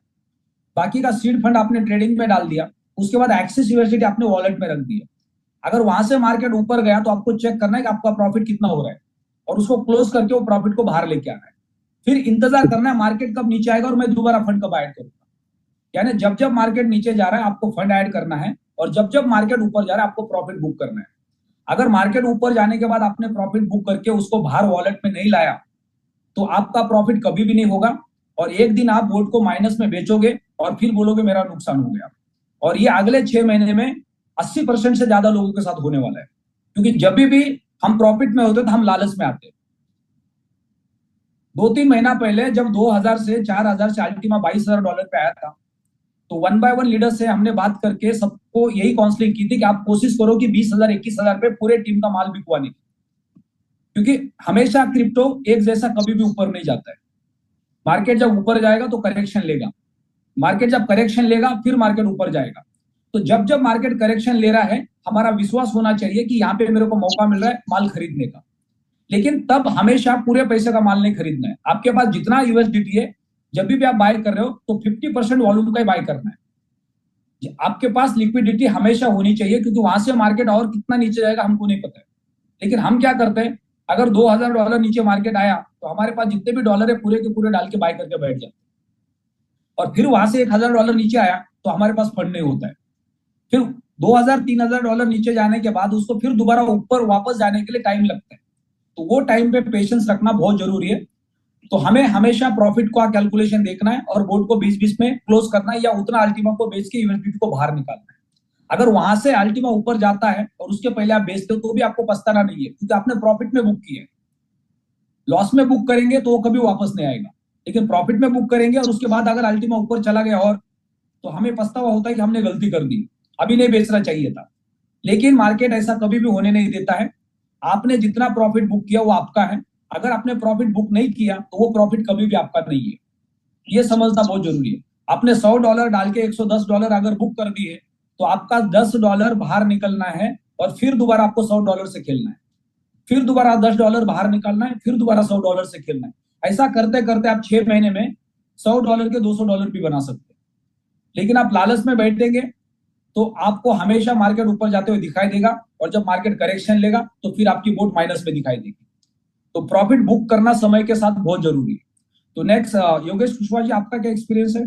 बाकी का सीड फंड आपने ट्रेडिंग में डाल दिया, उसके बाद एक्सेस यूएसडीटी आपने वॉलेट में रख दिया। अगर वहां से मार्केट ऊपर गया तो आपको चेक करना है कि आपका प्रॉफिट कितना हो रहा है, और उसको क्लोज करके वो प्रॉफिट को बाहर लेके आना है। फिर इंतजार करना है मार्केट कब नीचे आएगा और मैं दोबारा फंड कब ऐड करूंगा। यानी जब जब मार्केट नीचे जा रहा है आपको फंड ऐड करना है, और जब जब मार्केट ऊपर जा रहा है आपको प्रॉफिट बुक करना है। अगर मार्केट ऊपर जाने के बाद आपने प्रॉफिट बुक करके उसको बाहर वॉलेट में नहीं लाया तो आपका प्रॉफिट कभी भी नहीं होगा, और एक दिन आप बोर्ड को माइनस में बेचोगे और फिर बोलोगे मेरा नुकसान हो गया। और ये अगले 6 महीने में 80% से ज्यादा लोगों के साथ होने वाला है। क्योंकि जब भी हम प्रॉफिट में होते तो हम लालच में आते। 2-3 महीना पहले जब 2000 से 4000 से अल्टीमा $22,000 पे आया था तो 1 बाय 1 लीडर से हमने बात करके सबको यही काउंसलिंग की थी कि आप कोशिश करो कि 20,000 21,000 पे पूरे टीम का माल बिकवाने की। क्योंकि हमेशा क्रिप्टो एक जैसा कभी भी ऊपर नहीं जाता है। मार्केट जब ऊपर जाएगा तो करेक्शन लेगा, मार्केट जब करेक्शन लेगा फिर मार्केट ऊपर जाएगा। तो जब जब मार्केट करेक्शन ले रहा है हमारा विश्वास होना चाहिए कि यहाँ पे मेरे को मौका मिल रहा है माल खरीदने का। लेकिन तब हमेशा पूरे पैसे का माल नहीं खरीदना है। आपके पास जितना यूएसडीटी है जब भी आप बाय कर रहे हो तो 50% वॉल्यूम का ही बाय करना है। आपके पास लिक्विडिटी हमेशा होनी चाहिए, क्योंकि वहां से मार्केट और कितना नीचे जाएगा हमको नहीं पता है। लेकिन हम क्या करते हैं, अगर $2000 नीचे मार्केट आया तो हमारे पास जितने भी डॉलर है पूरे के पूरे डाल के बाय करके बैठ जाते, और फिर वहां से $1000 नीचे आया तो हमारे पास फंड नहीं होता है। फिर $2000-3000 नीचे जाने के बाद उसको फिर दोबारा ऊपर वापस जाने के लिए टाइम लगता है, तो वो टाइम पे पेशेंस रखना बहुत जरूरी है। तो हमें हमेशा प्रॉफिट का कैलकुलेशन देखना है और बोर्ड को 20-20 में क्लोज करना है, या उतना अल्टीमा को बेच के यूएसडीटी को बाहर निकालना है। अगर वहां से अल्टीमा ऊपर जाता है और उसके पहले आप बेचते हो तो भी आपको पछताना नहीं है, क्योंकि आपने प्रॉफिट में बुक किया है। लॉस में बुक करेंगे तो वो कभी वापस नहीं आएगा, लेकिन प्रॉफिट में बुक करेंगे और उसके बाद अगर अल्टीमा ऊपर चला गया और, तो हमें पछतावा होता है कि हमने गलती कर दी, अभी नहीं बेचना चाहिए था। लेकिन मार्केट ऐसा कभी भी होने नहीं देता है। आपने जितना प्रॉफिट बुक किया वो आपका है, अगर आपने प्रॉफिट बुक नहीं किया तो वो प्रॉफिट कभी भी आपका नहीं है, ये समझना बहुत जरूरी है। आपने $100 डाल के $110 अगर बुक कर दिए तो आपका $10 बाहर निकलना है, और फिर दोबारा आपको $100 से खेलना है, फिर दोबारा $10 बाहर निकालना है, फिर दोबारा $100 से खेलना है। ऐसा करते करते आप 6 महीने में $100 के $200 भी बना सकते हैं। लेकिन आप लालच में बैठेंगे तो आपको हमेशा मार्केट ऊपर जाते हुए दिखाई देगा, और जब मार्केट करेक्शन लेगा तो फिर आपकी बोट माइनस में दिखाई देगी। तो प्रॉफिट बुक करना समय के साथ बहुत जरूरी है। तो नेक्स्ट योगेश कुशवाहा जी, आपका क्या एक्सपीरियंस है?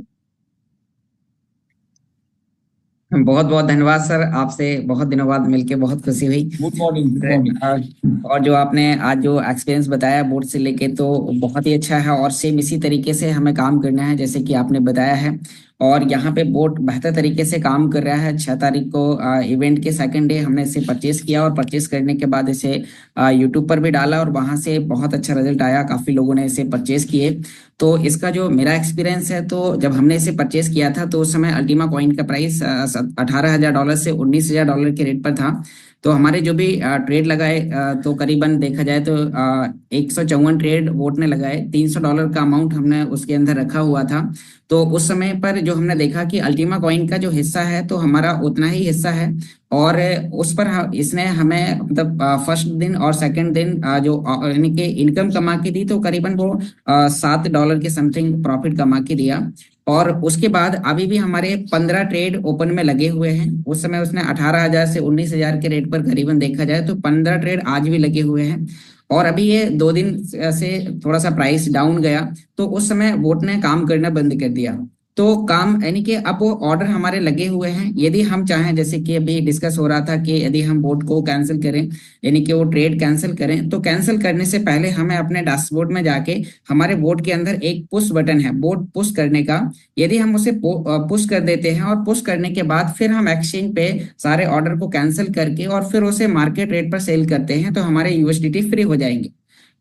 बहुत बहुत धन्यवाद सर, आपसे बहुत दिनों बाद मिलके बहुत खुशी हुई। Good morning. Good morning. और जो आपने आज जो एक्सपीरियंस बताया बोर्ड से लेके तो बहुत ही अच्छा है, और सेम इसी तरीके से हमें काम करना है जैसे कि आपने बताया है। और यहाँ पे बोर्ड बेहतर तरीके से काम कर रहा है। 6 तारीख को इवेंट के सेकंड डे हमने इसे परचेस किया, और परचेस करने के बाद इसे यूट्यूब पर भी डाला, और वहाँ से बहुत अच्छा रिजल्ट आया, काफ़ी लोगों ने इसे परचेस किए। तो इसका जो मेरा एक्सपीरियंस है, तो जब हमने इसे परचेस किया था तो उस समय अल्टीमा कॉइन का प्राइस $18,000 से $19,000 के रेट पर था। तो हमारे जो भी ट्रेड लगाए तो करीबन देखा जाए तो 154 ट्रेड वोट ने लगाए, $300 का अमाउंट हमने उसके अंदर रखा हुआ था। तो उस समय पर जो हमने देखा कि अल्टीमा कॉइन का जो हिस्सा है तो हमारा उतना ही हिस्सा है, और उस पर इसने हमें मतलब फर्स्ट दिन और सेकंड दिन जो यानी कि इनकम कमा के दी, तो करीबन वो $7 के समथिंग प्रॉफिट कमा के दिया। और उसके बाद अभी भी हमारे 15 ट्रेड ओपन में लगे हुए हैं। उस समय उसने 18,000 से 19,000 के रेट पर करीबन देखा जाए तो 15 ट्रेड आज भी लगे हुए हैं। और अभी ये 2 दिन से थोड़ा सा प्राइस डाउन गया, तो उस समय बोट ने काम करना बंद कर दिया। तो काम यानी कि अब वो ऑर्डर हमारे लगे हुए हैं। यदि हम चाहें, जैसे कि अभी डिस्कस हो रहा था कि यदि हम बोट को कैंसिल करें, यानी कि वो ट्रेड कैंसिल करें, तो कैंसिल करने से पहले हमें अपने डैशबोर्ड में जाके हमारे बोट के अंदर एक पुश बटन है बोट पुश करने का, यदि हम उसे पुश कर देते हैं और पुश करने के बाद फिर हम एक्सचेंज पे सारे ऑर्डर को कैंसिल करके और फिर उसे मार्केट रेट पर सेल करते हैं, तो हमारे यूएसडीटी फ्री हो जाएंगे।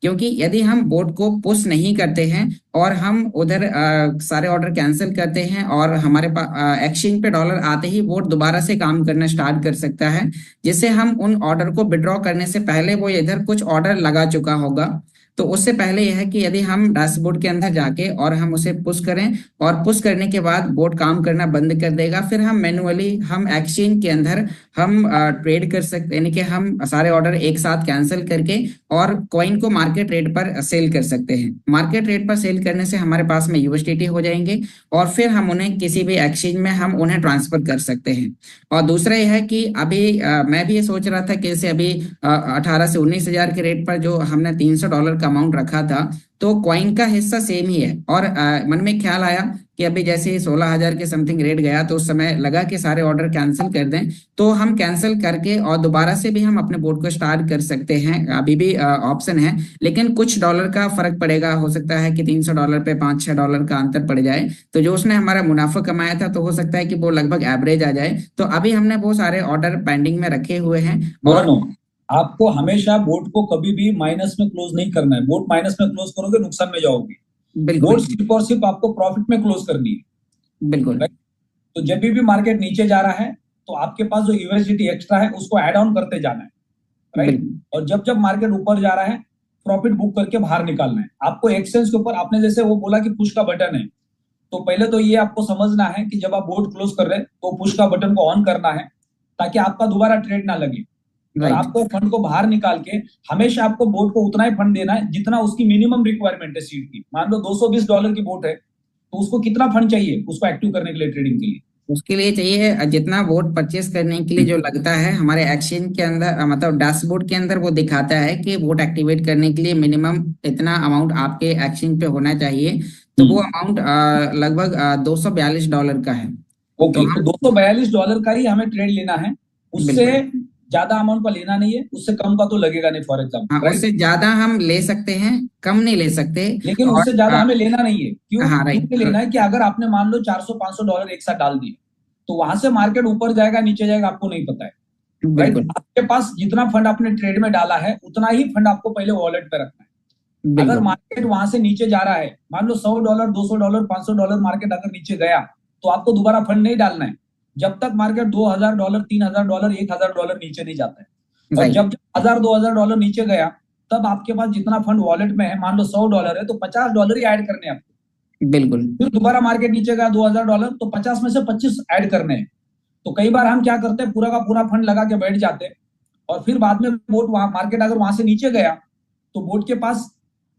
क्योंकि यदि हम बोट को पुश नहीं करते हैं और हम उधर सारे ऑर्डर कैंसिल करते हैं और हमारे पास एक्सचेंज पे डॉलर आते ही बोट दोबारा से काम करना स्टार्ट कर सकता है, जिससे हम उन ऑर्डर को विड्रॉ करने से पहले वो इधर कुछ ऑर्डर लगा चुका होगा। तो उससे पहले यह है कि यदि हम डैशबोर्ड के अंदर जाके और हम उसे पुश करें, और पुश करने के बाद बोट काम करना बंद कर देगा, फिर हम मैन्युअली हम एक्सचेंज के अंदर हम ट्रेड कर सकते, यानी कि हम सारे ऑर्डर एक साथ कैंसिल करके और कॉइन को मार्केट रेट पर सेल कर सकते हैं। मार्केट रेट पर सेल करने से हमारे पास में यूएसडीटी हो जाएंगे और फिर हम उन्हें किसी भी एक्सचेंज में हम उन्हें ट्रांसफर कर सकते हैं। और दूसरा यह है कि अभी मैं भी ये सोच रहा था कि जैसे अभी 18 से 19,000 के रेट पर जो हमने $300 का अमाउंट रखा था, तो कॉइन का हिस्सा सेम ही है। और मन में ख्याल आया कि अभी जैसे 16,000 के समथिंग रेट गया, तो उस समय लगा कि सारे ऑर्डर कैंसिल कर दें, तो हम कैंसिल करके और दोबारा से भी हम अपने बोर्ड को स्टार्ट कर सकते हैं। अभी भी ऑप्शन है, लेकिन कुछ डॉलर का फर्क पड़ेगा। हो सकता है कि $300 पे $5-6 का अंतर पड़ जाए, तो जो उसने हमारा मुनाफा कमाया था तो हो सकता है कि वो लगभग एवरेज आ जाए। तो अभी हमने वो सारे ऑर्डर पेंडिंग में रखे हुए हैं। और आपको हमेशा बोट को कभी भी माइनस में क्लोज नहीं करना है। बोट माइनस में क्लोज करोगे नुकसान में जाओगे। बोट सिर्फ और सिर्फ आपको प्रॉफिट में क्लोज करनी है। बिल्कुल। तो जब भी मार्केट नीचे जा रहा है तो आपके पास जो यूएसडीटी एक्स्ट्रा है उसको ऐड ऑन करते जाना है, राइट। और जब जब मार्केट ऊपर जा रहा है प्रॉफिट बुक करके बाहर निकालना है। आपको एक्सचेंज के ऊपर, आपने जैसे वो बोला कि पुश का बटन है, तो पहले तो ये आपको समझना है कि जब आप बोट क्लोज कर रहे हैं तो पुश का बटन को ऑन करना है, ताकि आपका दोबारा ट्रेड ना लगे। और आपको फंड को बाहर निकाल के हमेशा आपको बोट को उतना ही फंड देना है जितना उसकी मिनिमम रिक्वायरमेंट है सीट की। मान लो $220 की बोट है, तो उसको कितना फंड चाहिए उसको एक्टिव करने के लिए, ट्रेडिंग के लिए? उसके लिए चाहिए जितना बोट परचेस करने के लिए जो लगता है हमारे एक्सचेंज के अंदर, मतलब डैशबोर्ड के अंदर वो दिखाता है कि बोट एक्टिवेट करने के लिए मिनिमम इतना अमाउंट आपके एक्सचेंज पे होना चाहिए। तो वो अमाउंट लगभग $242 का है। तो ओके, तो हम $242 का ही हमें ट्रेड लेना है, उससे बिल्कुल, ज्यादा अमाउंट का लेना नहीं है, उससे कम का तो लगेगा नहीं, फॉर एग्जाम्पल, हाँ, राइट। उससे ज्यादा हम ले सकते हैं, कम नहीं ले सकते। लेकिन और उससे ज्यादा हमें लेना नहीं है। क्यों हाँ, क्यों नहीं लेना है कि अगर आपने मान लो $400-500 एक साथ डाल दिए, तो वहां से मार्केट ऊपर जाएगा नीचे जाएगा आपको नहीं पता है, राइट। बिल्कुल आपके पास जितना फंड आपने ट्रेड में डाला है उतना ही फंड आपको पहले वॉलेट पे रखना है। अगर बिल्कुल मार्केट वहां से नीचे जा रहा है, मान लो $100, $200, $500 मार्केट अगर नीचे गया, तो आपको दोबारा फंड नहीं डालना है जब तक मार्केट $2000, $3000, $1000 नीचे नहीं जाता है। और राइट, जब $1000-2000 नीचे गया, तब आपके पास जितना फंड वॉलेट में है, मान लो $100 है, तो $50 ही ऐड करने हैं आपको। बिल्कुल फिर दोबारा मार्केट नीचे गया $2000, तो 50 में से 25 ऐड करने हैं। तो कई बार हम क्या करते हैं, पूरा का पूरा फंड लगा के बैठ जाते हैं, और फिर बाद में बोट वहां मार्केट अगर वहां से नीचे गया, तो बोट के पास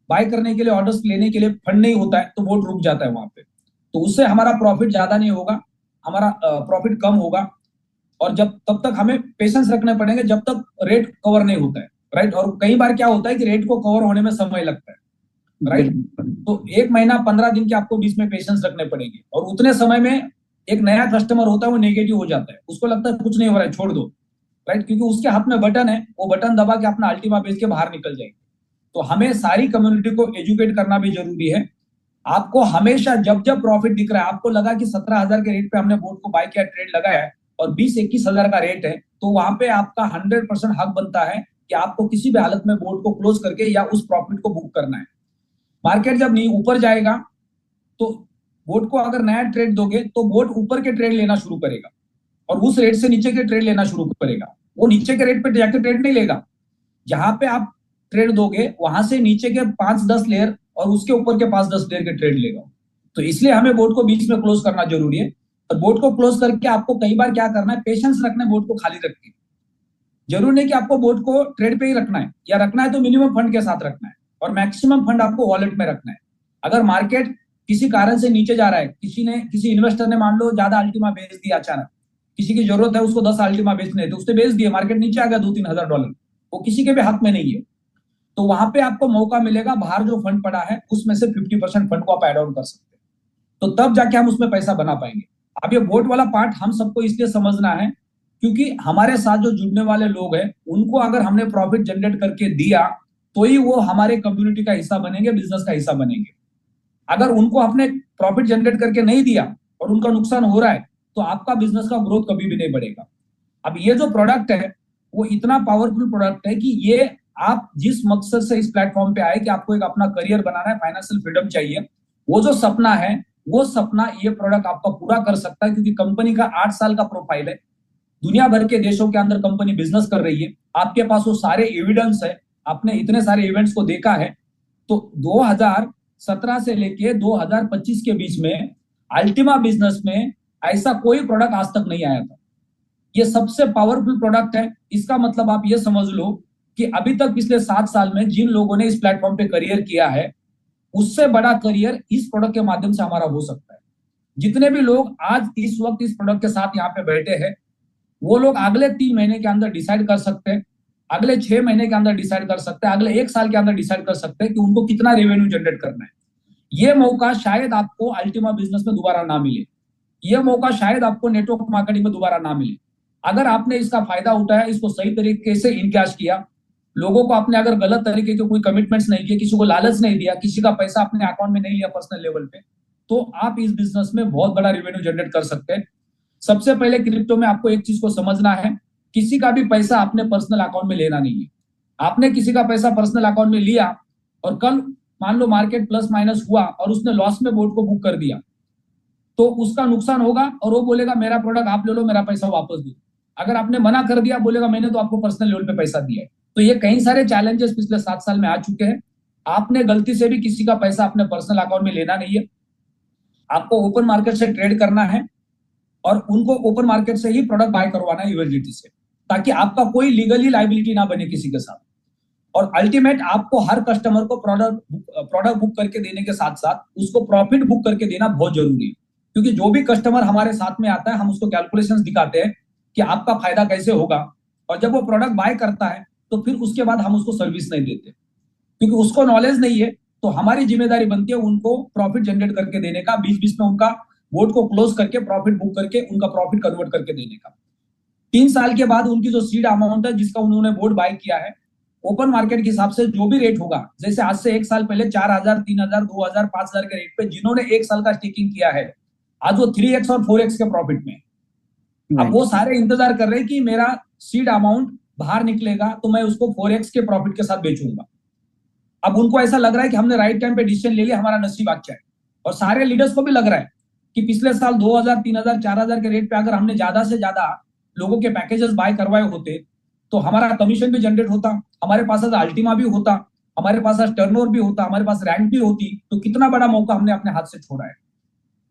बाय करने के लिए, ऑर्डर्स लेने के लिए फंड नहीं होता है, तो बोट रुक जाता है वहां पे। तो उससे हमारा प्रॉफिट ज्यादा नहीं होगा, हमारा प्रॉफिट कम होगा। और जब तब तक हमें पेशेंस रखने पड़ेंगे जब तक रेट कवर नहीं होता है, राइट। और कई बार क्या होता है कि रेट को कवर होने में समय लगता है, राइट। बिल्कुल तो 1 महीना 15 दिन के आपको बीच में पेशेंस रखने पड़ेंगे, और उतने समय में एक नया कस्टमर होता है, वो नेगेटिव हो जाता है, उसको लगता है कुछ नहीं हो रहा है, छोड़ दो, राइट। क्योंकि उसके हाथ में बटन है, वो बटन दबा के अपना अल्टीमा बेच के बाहर निकल जाएंगे। तो हमें सारी कम्युनिटी को एजुकेट करना भी जरूरी है। आपको हमेशा जब जब प्रॉफिट दिख रहा है, आपको लगा कि 17,000 के रेट पे हमने बोट को बाय किया, ट्रेड लगाया है, और 20-21 हजार का रेट है, तो वहां पे आपका 100% हक बनता है कि आपको किसी भी हालत में बोट को क्लोज करके या उस प्रॉफिट को बुक करना है। मार्केट जब नहीं ऊपर जाएगा, तो बोट को अगर नया ट्रेड दोगे, तो बोट ऊपर के ट्रेड लेना शुरू करेगा, और उस रेट से नीचे के ट्रेड लेना शुरू करेगा। वो नीचे के रेट पे जाके ट्रेड नहीं लेगा, जहां पे आप ट्रेड दोगे वहां से नीचे के 5-10 लेयर और उसके ऊपर के 5-10 लेयर के ट्रेड लेगा। तो इसलिए हमें बोट को बीच में क्लोज करना जरूरी है। और बोट को क्लोज करके आपको कई बार क्या करना है, पेशेंस रखना है, बोट को खाली रख के। जरूरी नहीं कि आपको बोट को ट्रेड पे ही रखना है, या रखना है तो मिनिमम फंड के साथ रखना है, और मैक्सिमम फंड आपको वॉलेट में रखना है। अगर मार्केट किसी कारण से नीचे जा रहा है, किसी इन्वेस्टर ने मान लो ज्यादा अल्टीमा बेच दिया अचानक, किसी की जरूरत है उसको 10 अल्टीमा बेचने थे, उसने बेच दिए, मार्केट नीचे आ गया $2-3 हजार, वो किसी के भी हाथ में नहीं है, तो वहां पे आपको मौका मिलेगा, बाहर जो फंड पड़ा है उसमें से 50% फंड को आप एड ऑन कर सकते हैं, तो तब जाके हम उसमें पैसा बना पाएंगे। अब ये बोट वाला पार्ट हम सबको इसलिए समझना है, क्योंकि हमारे साथ जो जुड़ने वाले लोग हैं, उनको अगर हमने प्रॉफिट जनरेट करके दिया, तो ही वो हमारे कम्युनिटी का हिस्सा बनेंगे, बिजनेस का हिस्सा बनेंगे। अगर उनको आपने प्रॉफिट जनरेट करके नहीं दिया और उनका नुकसान हो रहा है, तो आपका बिजनेस का ग्रोथ कभी भी नहीं बढ़ेगा। अब ये जो प्रोडक्ट है, वो इतना पावरफुल प्रोडक्ट है कि ये आप जिस मकसद से इस प्लेटफॉर्म पे आए कि आपको एक अपना करियर बनाना है, फाइनेंशियल फ्रीडम चाहिए, वो जो सपना है, वो सपना ये प्रोडक्ट आपका पूरा कर सकता है। क्योंकि कंपनी का 8 साल का प्रोफाइल है, दुनिया भर के देशों के अंदर कंपनी बिजनेस कर रही है, आपके पास वो सारे एविडेंस है, आपने इतने सारे इवेंट्स को देखा है। तो 2017 से लेके 2025 के बीच में अल्टीमा बिजनेस में ऐसा कोई प्रोडक्ट आज तक नहीं आया था। ये सबसे पावरफुल प्रोडक्ट है। इसका मतलब आप ये समझ लो कि अभी तक पिछले 7 साल में जिन लोगों ने इस प्लेटफॉर्म पे करियर किया है, उससे बड़ा करियर इस प्रोडक्ट के माध्यम से हमारा हो सकता है। जितने भी लोग आज इस वक्त इस प्रोडक्ट के साथ यहाँ पे बैठे हैं, वो लोग अगले 3 महीने के अंदर डिसाइड कर सकते हैं, अगले 6 महीने के अंदर डिसाइड कर सकते हैं, अगले 1 साल के अंदर डिसाइड कर सकते हैं कि उनको कितना रेवेन्यू जनरेट करना है। ये मौका शायद आपको अल्टीमा बिजनेस में दोबारा ना मिले, ये मौका शायद आपको नेटवर्क मार्केटिंग में दोबारा ना मिले। अगर आपने इसका फायदा उठाया, इसको सही तरीके से इनकैश किया, लोगों को आपने अगर गलत तरीके के कोई कमिटमेंट्स नहीं किए, किसी को लालच नहीं दिया, किसी का पैसा अपने अकाउंट में नहीं लिया पर्सनल लेवल पे, तो आप इस बिजनेस में बहुत बड़ा रेवेन्यू जनरेट कर सकते हैं। सबसे पहले क्रिप्टो में आपको एक चीज को समझना है, किसी का भी पैसा आपने पर्सनल अकाउंट में लेना नहीं है। आपने किसी का पैसा पर्सनल अकाउंट में लिया और कल मान लो मार्केट प्लस माइनस हुआ और उसने लॉस में बोर्ड को बुक कर दिया, तो उसका नुकसान होगा और वो बोलेगा मेरा प्रोडक्ट आप ले लो, मेरा पैसा वापस दो। अगर आपने मना कर दिया, बोलेगा मैंने तो आपको पर्सनल लेवल पे पैसा दिया है। तो ये कई सारे चैलेंजेस पिछले 7 साल में आ चुके हैं। आपने गलती से भी किसी का पैसा अपने पर्सनल अकाउंट में लेना नहीं है। आपको ओपन मार्केट से ट्रेड करना है और उनको ओपन मार्केट से ही प्रोडक्ट बाय करवाना है यूएसडीटी से, ताकि आपका कोई लीगली लाइबिलिटी ना बने किसी के साथ। और अल्टीमेट आपको हर कस्टमर को प्रोडक्ट बुक करके देने के साथ साथ उसको प्रॉफिट बुक करके देना बहुत जरूरी है। क्योंकि जो भी कस्टमर हमारे साथ में आता है हम उसको कैलकुलेशंस दिखाते हैं कि आपका फायदा कैसे होगा, और जब वो प्रोडक्ट बाय करता है तो फिर उसके बाद हम उसको सर्विस नहीं देते, क्योंकि उसको नॉलेज नहीं है। तो हमारी जिम्मेदारी बनती है उनको प्रॉफिट जनरेट करके देने का, बीच बीच में उनका बोर्ड को क्लोज करके प्रॉफिट बुक करके उनका प्रॉफिट कन्वर्ट करके देने का। 3 साल के बाद उनकी जो सीड अमाउंट है जिसका उन्होंने बोर्ड बाय किया है, ओपन मार्केट के हिसाब से जो भी रेट होगा, जैसे आज से 1 साल पहले 4,000, 3,000, 2,000, 5,000 के रेट पे जिन्होंने 1 साल का स्टेकिंग किया है, आज वो 3x और 4x के प्रॉफिट में। अब वो सारे इंतजार कर रहे हैं कि मेरा सीड अमाउंट बाहर निकलेगा तो मैं उसको 4x के प्रॉफिट के साथ बेचूंगा। अब उनको ऐसा लग रहा है कि हमने राइट टाइम पे डिसीजन ले लिया, हमारा नसीब अच्छा है। और सारे लीडर्स को भी लग रहा है कि पिछले साल 2,000, 3,000, 4,000 के रेट पे अगर हमने ज्यादा से ज्यादा लोगों के पैकेजेस बाय करवाए होते तो हमारा कमीशन भी जनरेट होता, हमारे पास अल्टीमा भी होता, हमारे पास टर्नओवर भी होता, हमारे पास रैंक भी होती। तो कितना बड़ा मौका हमने अपने हाथ से छोड़ा है,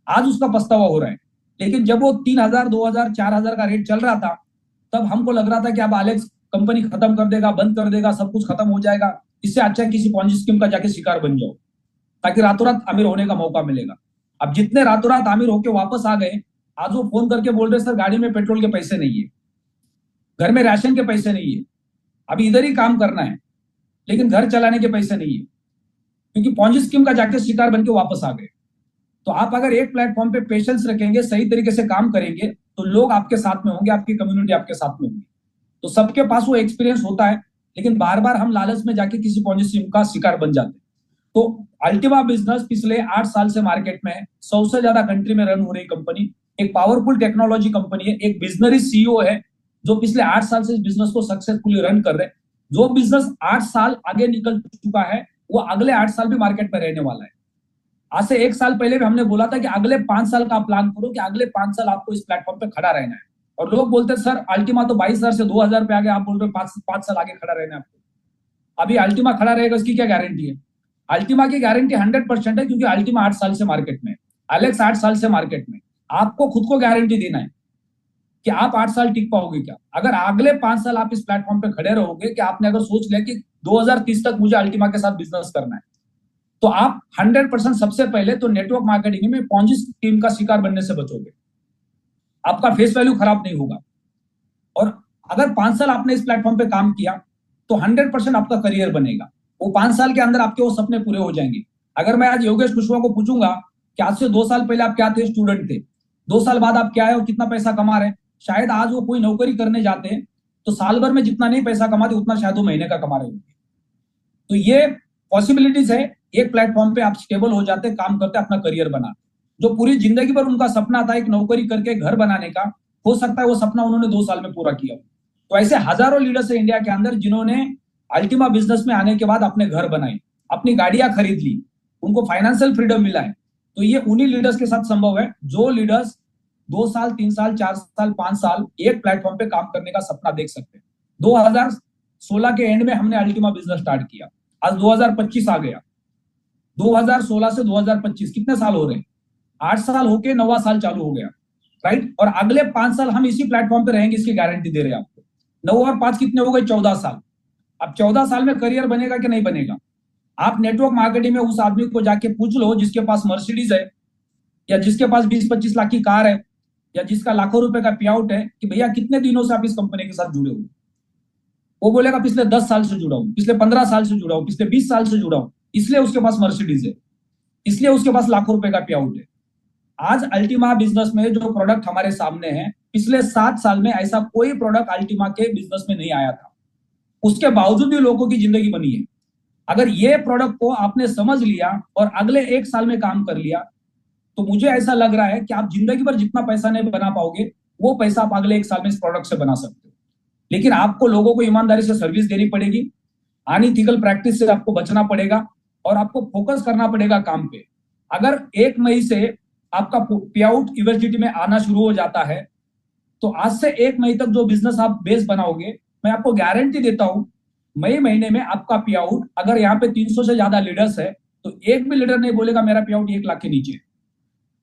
आज उसका पछतावा हो रहा है। लेकिन जब वो 3,000, 2,000, 4,000 का रेट चल रहा था तब हमको लग रहा था कि अब एलेक्स कंपनी खत्म कर देगा, बंद कर देगा, सब कुछ खत्म हो जाएगा, इससे अच्छा किसी पॉन्जी स्कीम का जाके शिकार बन जाओ ताकि रातों रात अमीर होने का मौका मिलेगा। अब जितने रातों रात अमीर होके वापस आ गए, आज वो फोन करके बोल रहे सर गाड़ी में पेट्रोल के पैसे नहीं है, घर में राशन के पैसे नहीं है, अभी इधर ही काम करना है लेकिन घर चलाने के पैसे नहीं है, क्योंकि पॉन्जी स्कीम का जाके शिकार बन के वापस आ गए। तो आप अगर एक प्लेटफॉर्म पे पेशेंस रखेंगे, सही तरीके से काम करेंगे तो लोग आपके साथ में होंगे, आपकी कम्युनिटी आपके साथ में होगी। तो सबके पास वो एक्सपीरियंस होता है, लेकिन बार बार हम लालच में जाके किसी पॉन्जी स्कीम का शिकार बन जाते हैं। तो अल्टीमा बिजनेस पिछले 8 साल से मार्केट में है, 100 से ज्यादा कंट्री में रन हो रही कंपनी, एक पावरफुल टेक्नोलॉजी कंपनी है, एक विजनरी सीईओ है जो पिछले 8 साल से इस बिजनेस को सक्सेसफुली रन कर रहे हैं। जो बिजनेस 8 साल आगे निकल चुका है वो अगले 8 साल भी मार्केट में रहने वाला है। आज से 1 साल पहले भी हमने बोला था कि अगले 5 साल का आप प्लान करो कि अगले 5 साल आपको इस प्लेटफॉर्म पे खड़ा रहना है। और लोग बोलते हैं सर अल्टीमा तो 22,000 से 2,000 पे आ गया, आप बोल रहे हो 5 साल आगे खड़ा रहना है आपको। अभी अल्टीमा खड़ा रहेगा इसकी क्या गारंटी है? अल्टीमा की गारंटी 100% है, क्योंकि अल्टीमा 8 साल से मार्केट में, एलेक्स 8 साल से मार्केट में। आपको खुद को गारंटी देना है कि आप 8 साल टिक पाओगे क्या। अगर अगले 5 साल आप इस प्लेटफॉर्म पे खड़े रहोगे कि आपने अगर सोच लिया कि 2030 तक मुझे अल्टीमा के साथ बिजनेस करना है, तो आप 100% सबसे पहले तो नेटवर्क मार्केटिंग में पॉन्जी स्कीम का शिकार बनने से बचोगे, आपका फेस वैल्यू खराब नहीं होगा। और अगर 5 साल आपने इस प्लेटफॉर्म पे काम किया तो 100% आपका करियर बनेगा। वो 5 साल के अंदर आपके वो सपने पूरे हो जाएंगे। अगर मैं आज योगेश कुशवाहा को पूछूंगा कि आज से 2 साल पहले आप क्या थे, स्टूडेंट थे, 2 साल बाद आप क्या है और कितना पैसा कमा रहे हैं, शायद आज वो कोई नौकरी करने जाते हैं तो साल भर में जितना नहीं पैसा कमाते उतना शायद वो महीने का कमा रहे होंगे। तो ये पॉसिबिलिटीज है, एक प्लेटफॉर्म पे आप स्टेबल हो जाते, काम करते, अपना करियर बनाते। जो पूरी जिंदगी भर उनका सपना था एक नौकरी करके घर बनाने का, हो सकता है वो सपना उन्होंने 2 साल में पूरा किया। तो ऐसे हजारों लीडर्स है इंडिया के अंदर जिन्होंने अल्टीमा बिजनेस में आने के बाद अपने घर बनाए, अपनी गाड़ियां खरीद ली, उनको फाइनेंशियल फ्रीडम मिला है। तो ये उन्हीं लीडर्स के साथ संभव है जो लीडर्स 2 साल, 3 साल, 4 साल, 5 साल एक प्लेटफॉर्म पे काम करने का सपना देख सकते हैं। 2016 के एंड में हमने अल्टीमा बिजनेस स्टार्ट किया, आज 2025 आ गया। 2016 से 2025 कितने साल हो रहे हैं? 8 साल होके 9वां साल चालू हो गया, राइट। और अगले 5 साल हम इसी प्लेटफॉर्म पे रहेंगे, इसकी गारंटी दे रहे हैं आपको। 9 और 5 कितने हो गए? 14 साल। अब 14 साल में करियर बनेगा कि नहीं बनेगा? आप नेटवर्क मार्केटिंग में उस आदमी को जाके पूछ लो जिसके पास मर्सिडीज है, या जिसके पास 20-25 लाख की कार है, या जिसका लाखों रुपए का पे आउट है, कि भैया कितने दिनों से आप इस कंपनी के साथ जुड़े हो? वो बोलेगा पिछले 10 साल से जुड़ा हूं, पिछले 15 साल से जुड़ा हूं, पिछले 20 साल से जुड़ा हूं, इसलिए उसके पास मर्सिडीज है, इसलिए उसके पास लाखों रुपए का पे आउट है। आज अल्टीमा बिजनेस में जो प्रोडक्ट हमारे सामने है, पिछले 7 साल में ऐसा कोई प्रोडक्ट अल्टीमा के बिजनेस में नहीं आया था, उसके बावजूद भी लोगों की जिंदगी बनी है। अगर ये प्रोडक्ट को आपने समझ लिया और अगले 1 साल में काम कर लिया, तो मुझे ऐसा लग रहा है कि आप जिंदगी भर जितना पैसा नहीं बना पाओगे वो पैसा आप अगले 1 साल में इस प्रोडक्ट से बना सकते हो। लेकिन आपको लोगों को ईमानदारी से सर्विस देनी पड़ेगी, अनइथिकल प्रैक्टिस से आपको बचना पड़ेगा, और आपको फोकस करना पड़ेगा काम पे। अगर 1 मई से आपका पे आउट यूनिवर्सिटी में आना शुरू हो जाता है, तो आज से 1 मई तक जो बिजनेस आप बेस बनाओगे, मैं आपको गारंटी देता हूं मई महीने में आपका पे आउट, अगर यहाँ पे 300 से ज्यादा लीडर्स है तो एक भी लीडर नहीं बोलेगा मेरा पे आउट 1 लाख के नीचे।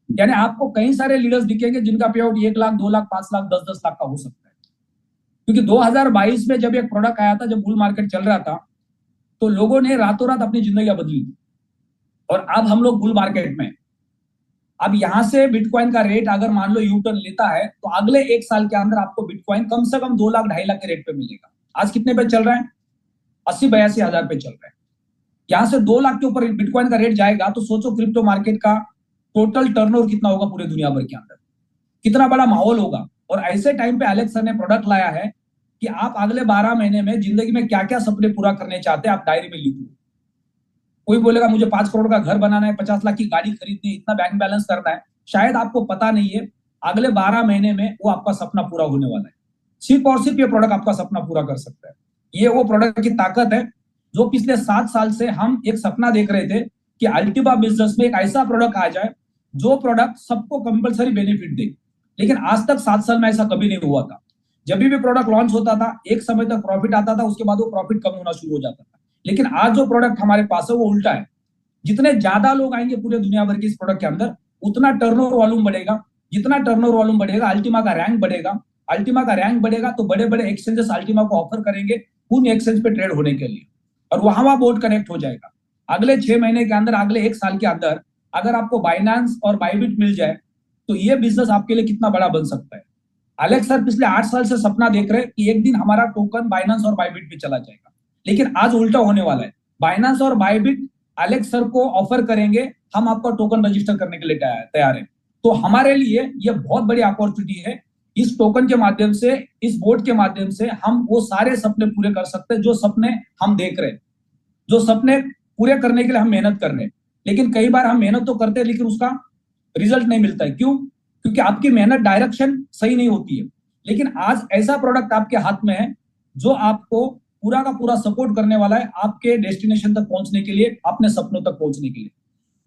यानी आपको कई सारे लीडर्स दिखेंगे जिनका पे आउट 1 लाख, 2 लाख, 5 लाख, 10-10 लाख का हो सकता है। क्योंकि 2022 में जब एक प्रोडक्ट आया था, जब बुल मार्केट चल रहा था, तो लोगों ने रातों रात अपनी जिंदगी बदली थी, और अब हम लोग बुल मार्केट में, अब यहाँ से बिटकॉइन का रेट अगर मान लो यू टर्न लेता है तो अगले 1 साल के अंदर आपको बिटकॉइन कम से कम 2 लाख 2.5 लाख के रेट पे मिलेगा। आज कितने पे चल रहा है? 80-82 हजार पे चल रहा है। यहाँ से 2 लाख के ऊपर बिटकॉइन का रेट जाएगा तो सोचो क्रिप्टो मार्केट का टोटल टर्नओवर कितना होगा पूरे दुनिया भर के अंदर, कितना बड़ा माहौल होगा। और ऐसे टाइम पे एलेक्स सर ने प्रोडक्ट लाया है कि आप अगले 12 महीने में जिंदगी में क्या क्या सपने पूरा करने चाहते हैं आप डायरी में लिखो। कोई बोलेगा मुझे 5 करोड़ का घर बनाना है, 50 लाख की गाड़ी खरीदनी है, इतना बैंक बैलेंस करना है, शायद आपको पता नहीं है अगले 12 महीने में वो आपका सपना पूरा होने वाला है। सिर्फ और सिर्फ ये प्रोडक्ट आपका सपना पूरा कर सकता है। ये वो प्रोडक्ट की ताकत है जो पिछले 7 साल से हम एक सपना देख रहे थे कि अल्टीमा बिजनेस में एक ऐसा प्रोडक्ट आ जाए जो प्रोडक्ट सबको कंपलसरी बेनिफिट दे। लेकिन आज तक 7 साल में ऐसा कभी नहीं हुआ था। जब भी प्रोडक्ट लॉन्च होता था एक समय तक प्रॉफिट आता था, उसके बाद वो प्रॉफिट कम होना शुरू हो जाता था। लेकिन आज जो प्रोडक्ट हमारे पास है वो उल्टा है। जितने ज्यादा लोग आएंगे पूरे दुनिया भर के इस प्रोडक्ट के अंदर उतना टर्नओवर वॉल्यूम बढ़ेगा। जितना टर्नओवर वॉल्यूम बढ़ेगा अल्टीमा का रैंक बढ़ेगा। अल्टीमा का रैंक बढ़ेगा तो बड़े बड़े एक्सचेंजेस अल्टीमा को ऑफर करेंगे उन एक्सचेंज पे ट्रेड होने के लिए, और वहां बोर्ड कनेक्ट हो जाएगा। अगले 6 महीने के अंदर, अगले 1 साल के अंदर अगर आपको बाइनांस और बाइबिट मिल जाए तो ये बिजनेस आपके लिए कितना बड़ा बन सकता है। एलेक्स सर पिछले 8 साल से सपना देख रहे हैं कि एक दिन हमारा टोकन बाइनांस और बाइबिट पे चला जाएगा, लेकिन आज उल्टा होने वाला है। बाइनांस और बाइबिट एलेक्स सर को ऑफर करेंगे हम आपका टोकन रजिस्टर करने के लिए तैयार है। तो हमारे लिए ये बहुत बड़ी अपॉर्चुनिटी है। इस टोकन के माध्यम से, इस बोर्ड के माध्यम से हम वो सारे सपने पूरे कर सकते हैं जो सपने हम देख रहे हैं, जो सपने पूरे करने के लिए हम मेहनत कर रहे हैं। लेकिन कई बार हम मेहनत तो करते हैं लेकिन उसका रिजल्ट नहीं मिलता है। क्यों? क्योंकि आपकी मेहनत डायरेक्शन सही नहीं होती है। लेकिन आज ऐसा प्रोडक्ट आपके हाथ में है जो आपको पूरा का पूरा सपोर्ट करने वाला है आपके डेस्टिनेशन तक पहुंचने के लिए, अपने सपनों तक पहुंचने के लिए।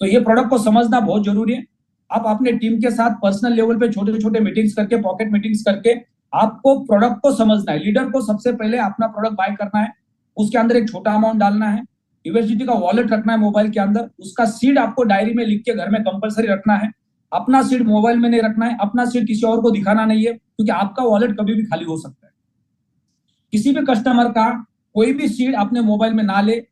तो ये प्रोडक्ट को समझना बहुत जरूरी है। आप अपने टीम के साथ पर्सनल लेवल पे छोटे छोटे मीटिंग्स करके, पॉकेट मीटिंग्स करके आपको प्रोडक्ट को समझना है। लीडर को सबसे पहले अपना प्रोडक्ट बाय करना है, उसके अंदर एक छोटा अमाउंट डालना है, यूएसडीटी का वॉलेट रखना है मोबाइल के अंदर, उसका सीड आपको डायरी में लिख के घर में कंपलसरी रखना है। अपना सीड मोबाइल में नहीं रखना है, अपना सीड किसी और को दिखाना नहीं है, क्योंकि आपका वॉलेट कभी भी खाली हो सकता है। किसी भी कस्टमर का कोई भी सीड अपने मोबाइल में ना ले,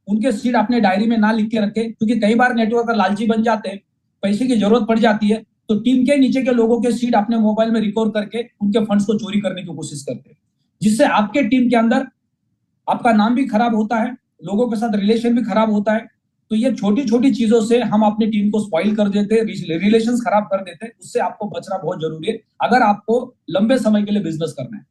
उनके सीड अपने डायरी में ना लिख के रखे, क्योंकि कई बार नेटवर्कर लालची बन जाते हैं, पैसे की जरूरत पड़ जाती है तो टीम के नीचे के लोगों के सीड अपने मोबाइल में रिकॉर्ड करके उनके फंड्स को चोरी करने की कोशिश करते हैं, जिससे आपके टीम के अंदर आपका नाम भी खराब होता है, लोगों के साथ रिलेशन भी खराब होता है। तो ये छोटी छोटी चीजों से हम अपनी टीम को स्पॉइल कर देते हैं, रिलेशंस खराब कर देते हैं। उससे आपको बचना बहुत जरूरी है अगर आपको लंबे समय के लिए बिजनेस करना है।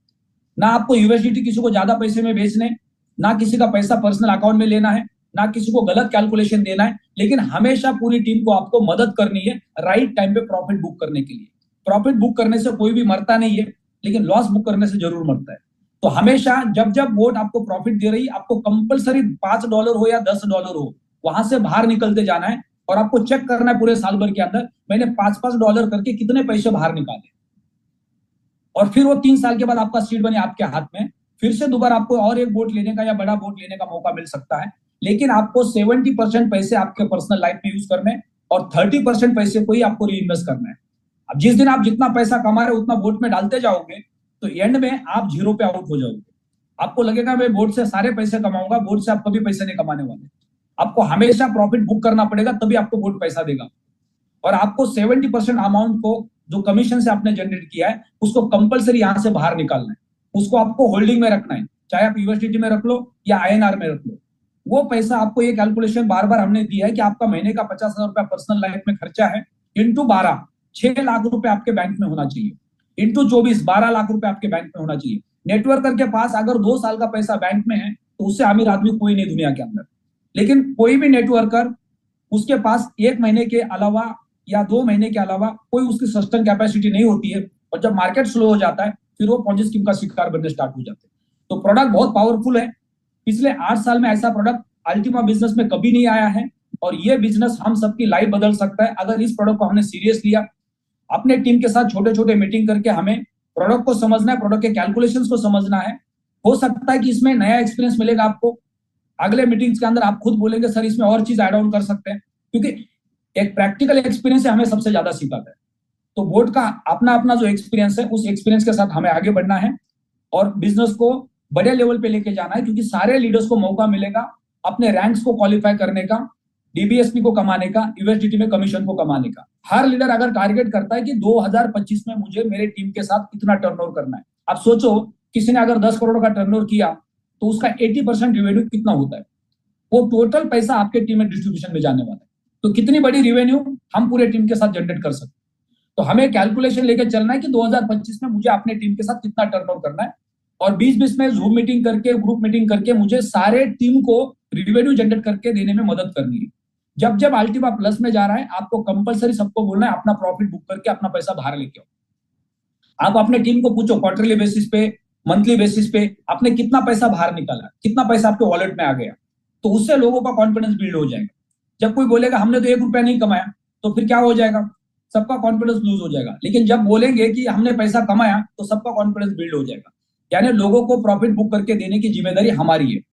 ना आपको यूएसडीटी किसी को ज्यादा पैसे में बेचने, ना किसी का पैसा पर्सनल अकाउंट में लेना है, ना किसी को गलत कैलकुलेशन देना है, लेकिन हमेशा पूरी टीम को आपको मदद करनी है राइट टाइम पे प्रॉफिट बुक करने के लिए। प्रॉफिट बुक करने से कोई भी मरता नहीं है, लेकिन लॉस बुक करने से जरूर मरता है। तो हमेशा जब जब बोर्ड आपको प्रॉफिट दे रही, आपको कंपलसरी $5 हो या $10 हो, वहां से बाहर निकलते जाना है और आपको चेक करना है पूरे साल भर के अंदर मैंने $5 करके कितने पैसे बाहर निकाले। और फिर वो 3 साल के बाद आपका सीट बने आपके हाथ में, फिर से दोबारा आपको और एक बोट लेने का या बड़ा बोट लेने का मौका मिल सकता है। लेकिन आपको 70% पैसे आपके पर्सनल लाइफ में यूज करने और 30% पैसे को ही आपको री इन्वेस्ट करना है। अब जिस दिन आप जितना पैसा कमा रहे हो उतना बोट में डालते जाओगे तो एंड में आप 0 पे आउट हो जाओगे। आपको लगेगा मैं बोर्ड से सारे पैसे कमाऊंगा, बोर्ड से आप कभी पैसे नहीं कमाने वाले। आपको हमेशा प्रॉफिट बुक करना पड़ेगा, तभी आपको बोर्ड पैसा देगा। और आपको 70% अमाउंट को जो कमीशन से आपने जनरेट किया है उसको कंपलसरी यहां से बाहर निकालना है, उसको आपको होल्डिंग में रखना है, चाहे आप यूएसडीटी में रख लो या आईएनआर में रख लो। वो पैसा आपको, ये कैलकुलेशन बार बार हमने दिया है कि आपका महीने का 50,000 रुपया पर्सनल लाइफ में खर्चा है, इंटू 12 6 लाख रुपए आपके बैंक में होना चाहिए, इंटू 24 12 लाख रुपए आपके बैंक में होना चाहिए। नेटवर्कर के पास अगर 2 साल का पैसा बैंक में है तो उससे अमीर आदमी कोई नहीं दुनिया के अंदर। लेकिन कोई भी नेटवर्कर, उसके पास 1 महीने के अलावा या 2 महीने के अलावा कोई उसकी सस्टेन कैपेसिटी नहीं होती है, और जब मार्केट स्लो हो जाता है फिर वो पॉन्जी स्कीम का शिकार बनने स्टार्ट हो जाते हैं। तो प्रोडक्ट बहुत पावरफुल है। पिछले 8 साल में ऐसा प्रोडक्ट अल्टीमा बिजनेस में कभी नहीं आया है, और ये बिजनेस हम सबकी लाइफ बदल सकता है अगर इस प्रोडक्ट को हमने सीरियस लिया। अपने टीम के साथ छोटे छोटे मीटिंग करके हमें प्रोडक्ट को समझना है, प्रोडक्ट के कैलकुलेशंस को समझना है। हो सकता है कि इसमें नया एक्सपीरियंस मिलेगा आपको। अगले मीटिंग्स के अंदर आप खुद बोलेंगे सर इसमें और चीज ऐड ऑन कर सकते हैं, क्योंकि एक प्रैक्टिकल एक्सपीरियंस से हमें सबसे ज्यादा सिखाता है। तो बोर्ड का अपना अपना जो एक्सपीरियंस है उस एक्सपीरियंस के साथ हमें आगे बढ़ना है और बिजनेस को बड़े लेवल पे लेके जाना है, क्योंकि सारे लीडर्स को मौका मिलेगा अपने रैंक्स को क्वालिफाई करने का, डीबीएसपी को कमाने का, यूएसडीटी में कमीशन को कमाने का। हर लीडर अगर टारगेट करता है कि 2025 में मुझे मेरे टीम के साथ इतना टर्नओवर करना है। आप सोचो, किसी ने अगर 10 करोड़ का टर्नओवर किया तो उसका 80% रेवेन्यू कितना होता है? वो टोटल पैसा आपके टीम में डिस्ट्रीब्यूशन में जाने वाला है। तो कितनी बड़ी रेवेन्यू हम पूरे टीम के साथ जनरेट कर सकते हैं। तो हमें कैलकुलेशन लेके चलना है कि 2025 में मुझे अपने टीम के साथ कितना टर्नओवर करना है, और 20-20 में जूम मीटिंग करके, ग्रुप मीटिंग करके मुझे सारे टीम को रेवेन्यू जनरेट करके देने में मदद करनी है। जब जब अल्टीमा प्लस में जा रहा है, आपको कंपलसरी सबको बोलना है अपना प्रॉफिट बुक करके अपना पैसा बाहर लेके आओ। आप अपने टीम को पूछो क्वार्टरली बेसिस पे, मंथली बेसिस पे आपने कितना पैसा बाहर निकाला, कितना पैसा आपके वॉलेट में आ गया, तो उससे लोगों का कॉन्फिडेंस बिल्ड हो जाएगा। जब कोई बोलेगा हमने तो 1 रुपया नहीं कमाया, तो फिर क्या हो जाएगा? सबका कॉन्फिडेंस लूज हो जाएगा। लेकिन जब बोलेंगे कि हमने पैसा कमाया, तो सबका कॉन्फिडेंस बिल्ड हो जाएगा। यानी लोगों को प्रॉफिट बुक करके देने की जिम्मेदारी हमारी है।